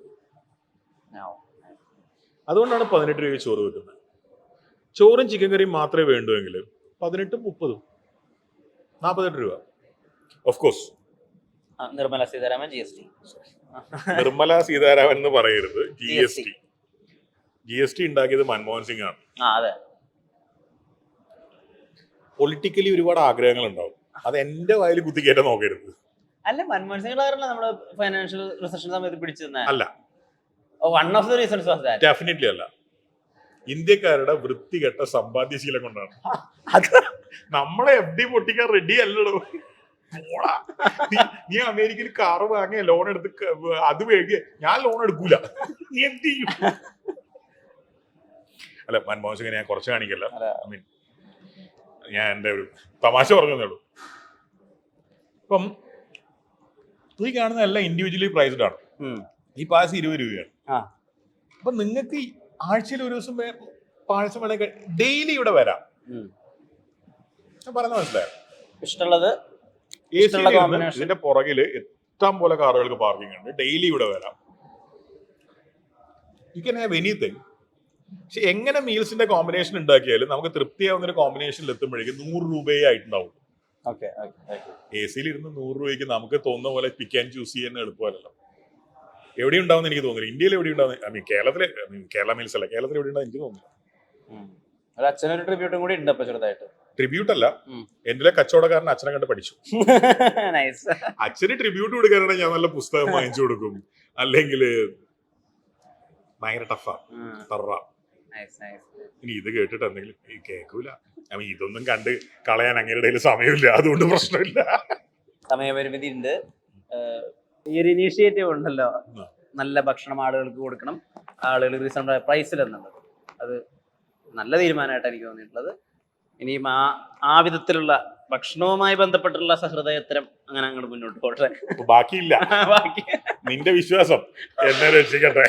അതുകൊണ്ടാണ് 18 രൂപ ചോറ് വെക്കുന്നത്. ചോറും ചിക്കൻ കറിയും മാത്രമേ വേണ്ടുവെങ്കിൽ 18ഉം 30ഉം 48 രൂപ. Of course Nirmala Sitharaman GST. Nirmala Sitharaman എന്ന് പറയരുത്, GST ഉണ്ടാക്കിയത് മൻമോഹൻ സിംഗ് ആണ്. അതെ. പൊളിറ്റിക്കലി ഒരുപാട് ആഗ്രഹങ്ങൾ ഉണ്ടാവും, അത് എന്റെ വായിൽ കുത്തിക്കേറ്റാൻ നോക്കരുത്. അല്ല, മൻമോഹൻ സിംഗ് നമ്മള് ഫൈനാൻഷ്യൽ റിസഷൻ സമയത്ത് പിടിച്ചത് അല്ല. One of the reasons was that. Definitely അല്ല. ഇന്ത്യക്കാരുടെ വൃത്തികെട്ട സമ്പാദ്യശീലം കൊണ്ടാണ്. നമ്മളെ FD പൊട്ടിക്കാൻ റെഡി അല്ലടോ. നീ അമേരിക്കയിൽ കാറ് വാങ്ങിയ ലോൺ എടുത്ത് അത് വേഗിയ, ഞാൻ ലോൺ എടുക്കൂല, നീ എന്ത് ചെയ്യും? അല്ല, മൻമോഹൻ സിംഗ് ഞാൻ കുറച്ച് കാണിക്കല്ല, ഞാൻ എന്റെ ഒരു തമാശ പറഞ്ഞതേ ഉള്ളൂ. ഇപ്പം ഈ കാണുന്ന എല്ലാം ഇൻഡിവിജ്വലി പ്രൈസ്ഡ് ആണ്. ഈ പായസം 20 രൂപയാണ്. അപ്പൊ നിങ്ങൾക്ക് ആഴ്ചയിൽ ഒരു ദിവസം പായസം വേണമെങ്കിൽ ഡെയിലി ഇവിടെ വരാം. ഞാൻ പറഞ്ഞ മനസ്സിലായോ? ഇഷ്ടമുള്ളത് ഇതിന്റെ പുറകില് ഇഷ്ടം പോലെ കാറുകൾക്ക് പാർക്കിംഗ് ഉണ്ട്. ഡെയിലി ഇവിടെ വരാം. You can have anything. പക്ഷെ എങ്ങനെ മീൽസിന്റെ കോമ്പിനേഷൻ ഉണ്ടാക്കിയാലും നമുക്ക് തൃപ്തിയാവുന്ന ഒരു കോമ്പിനേഷനിൽ എത്തുമ്പോഴേക്കും 100 രൂപയെ ആയിട്ടുണ്ടാവും. AC-യിൽ ഇരുന്ന് 100 രൂപയ്ക്ക് നമുക്ക് തോന്നുന്ന പോലെ പിക്ക് ആൻഡ് ചൂസ് ചെയ്യാൻ എളുപ്പമല്ലല്ലോ. എവിടെയും ഉണ്ടാവും എനിക്ക് തോന്നുന്നില്ല. ഇന്ത്യയിൽ എവിടെ ഉണ്ടാവും? കേരളത്തിലെ കേരള മീൽസ് അല്ല, കേരളത്തിൽ എവിടെ ഉണ്ടാവും എനിക്ക് തോന്നുന്നു. അച്ഛനൊരു ട്രിബ്യൂട്ടും കൂടി ഉണ്ട്. ചെറുതായിട്ട് ട്രിബ്യൂട്ട് അല്ല, എന്റെ കച്ചവടക്കാരൻ അച്ഛനെ കണ്ട് പഠിച്ചു. അച്ഛന് ട്രിബ്യൂട്ട് കൊടുക്കാനാണെങ്കിൽ ഞാൻ നല്ല പുസ്തകം വാങ്ങിച്ചു കൊടുക്കും, അല്ലെങ്കിൽ ഭയങ്കര ടഫാ തറ. ഇനി ഇത് കേട്ടിട്ട് എന്തെങ്കിലും കേൾക്കൂല. ഇതൊന്നും കണ്ട് കളയാൻ അങ്ങയുടെ ഇടയിൽ സമയമില്ല, അതുകൊണ്ട് പ്രശ്നമില്ല. സമയപരിമിതി ഉണ്ട്. ഈ ഒരു ഇനീഷ്യേറ്റീവ് ഉണ്ടല്ലോ, നല്ല ഭക്ഷണം ആളുകൾക്ക് കൊടുക്കണം, ആളുകൾ റീസണബിൾ പ്രൈസിൽ എന്നുള്ളത്, അത് നല്ല തീരുമാനമായിട്ട് എനിക്ക് തോന്നിയിട്ടുള്ളത്. ഇനിയും ആ വിധത്തിലുള്ള ഭക്ഷണവുമായി ബന്ധപ്പെട്ടുള്ള സഹൃദയത്തരം അങ്ങനെ അങ്ങോട്ട് മുന്നോട്ട് പോട്ടെ. ബാക്കിയില്ല, നിന്റെ വിശ്വാസം എന്നെ രക്ഷിക്കട്ടെ.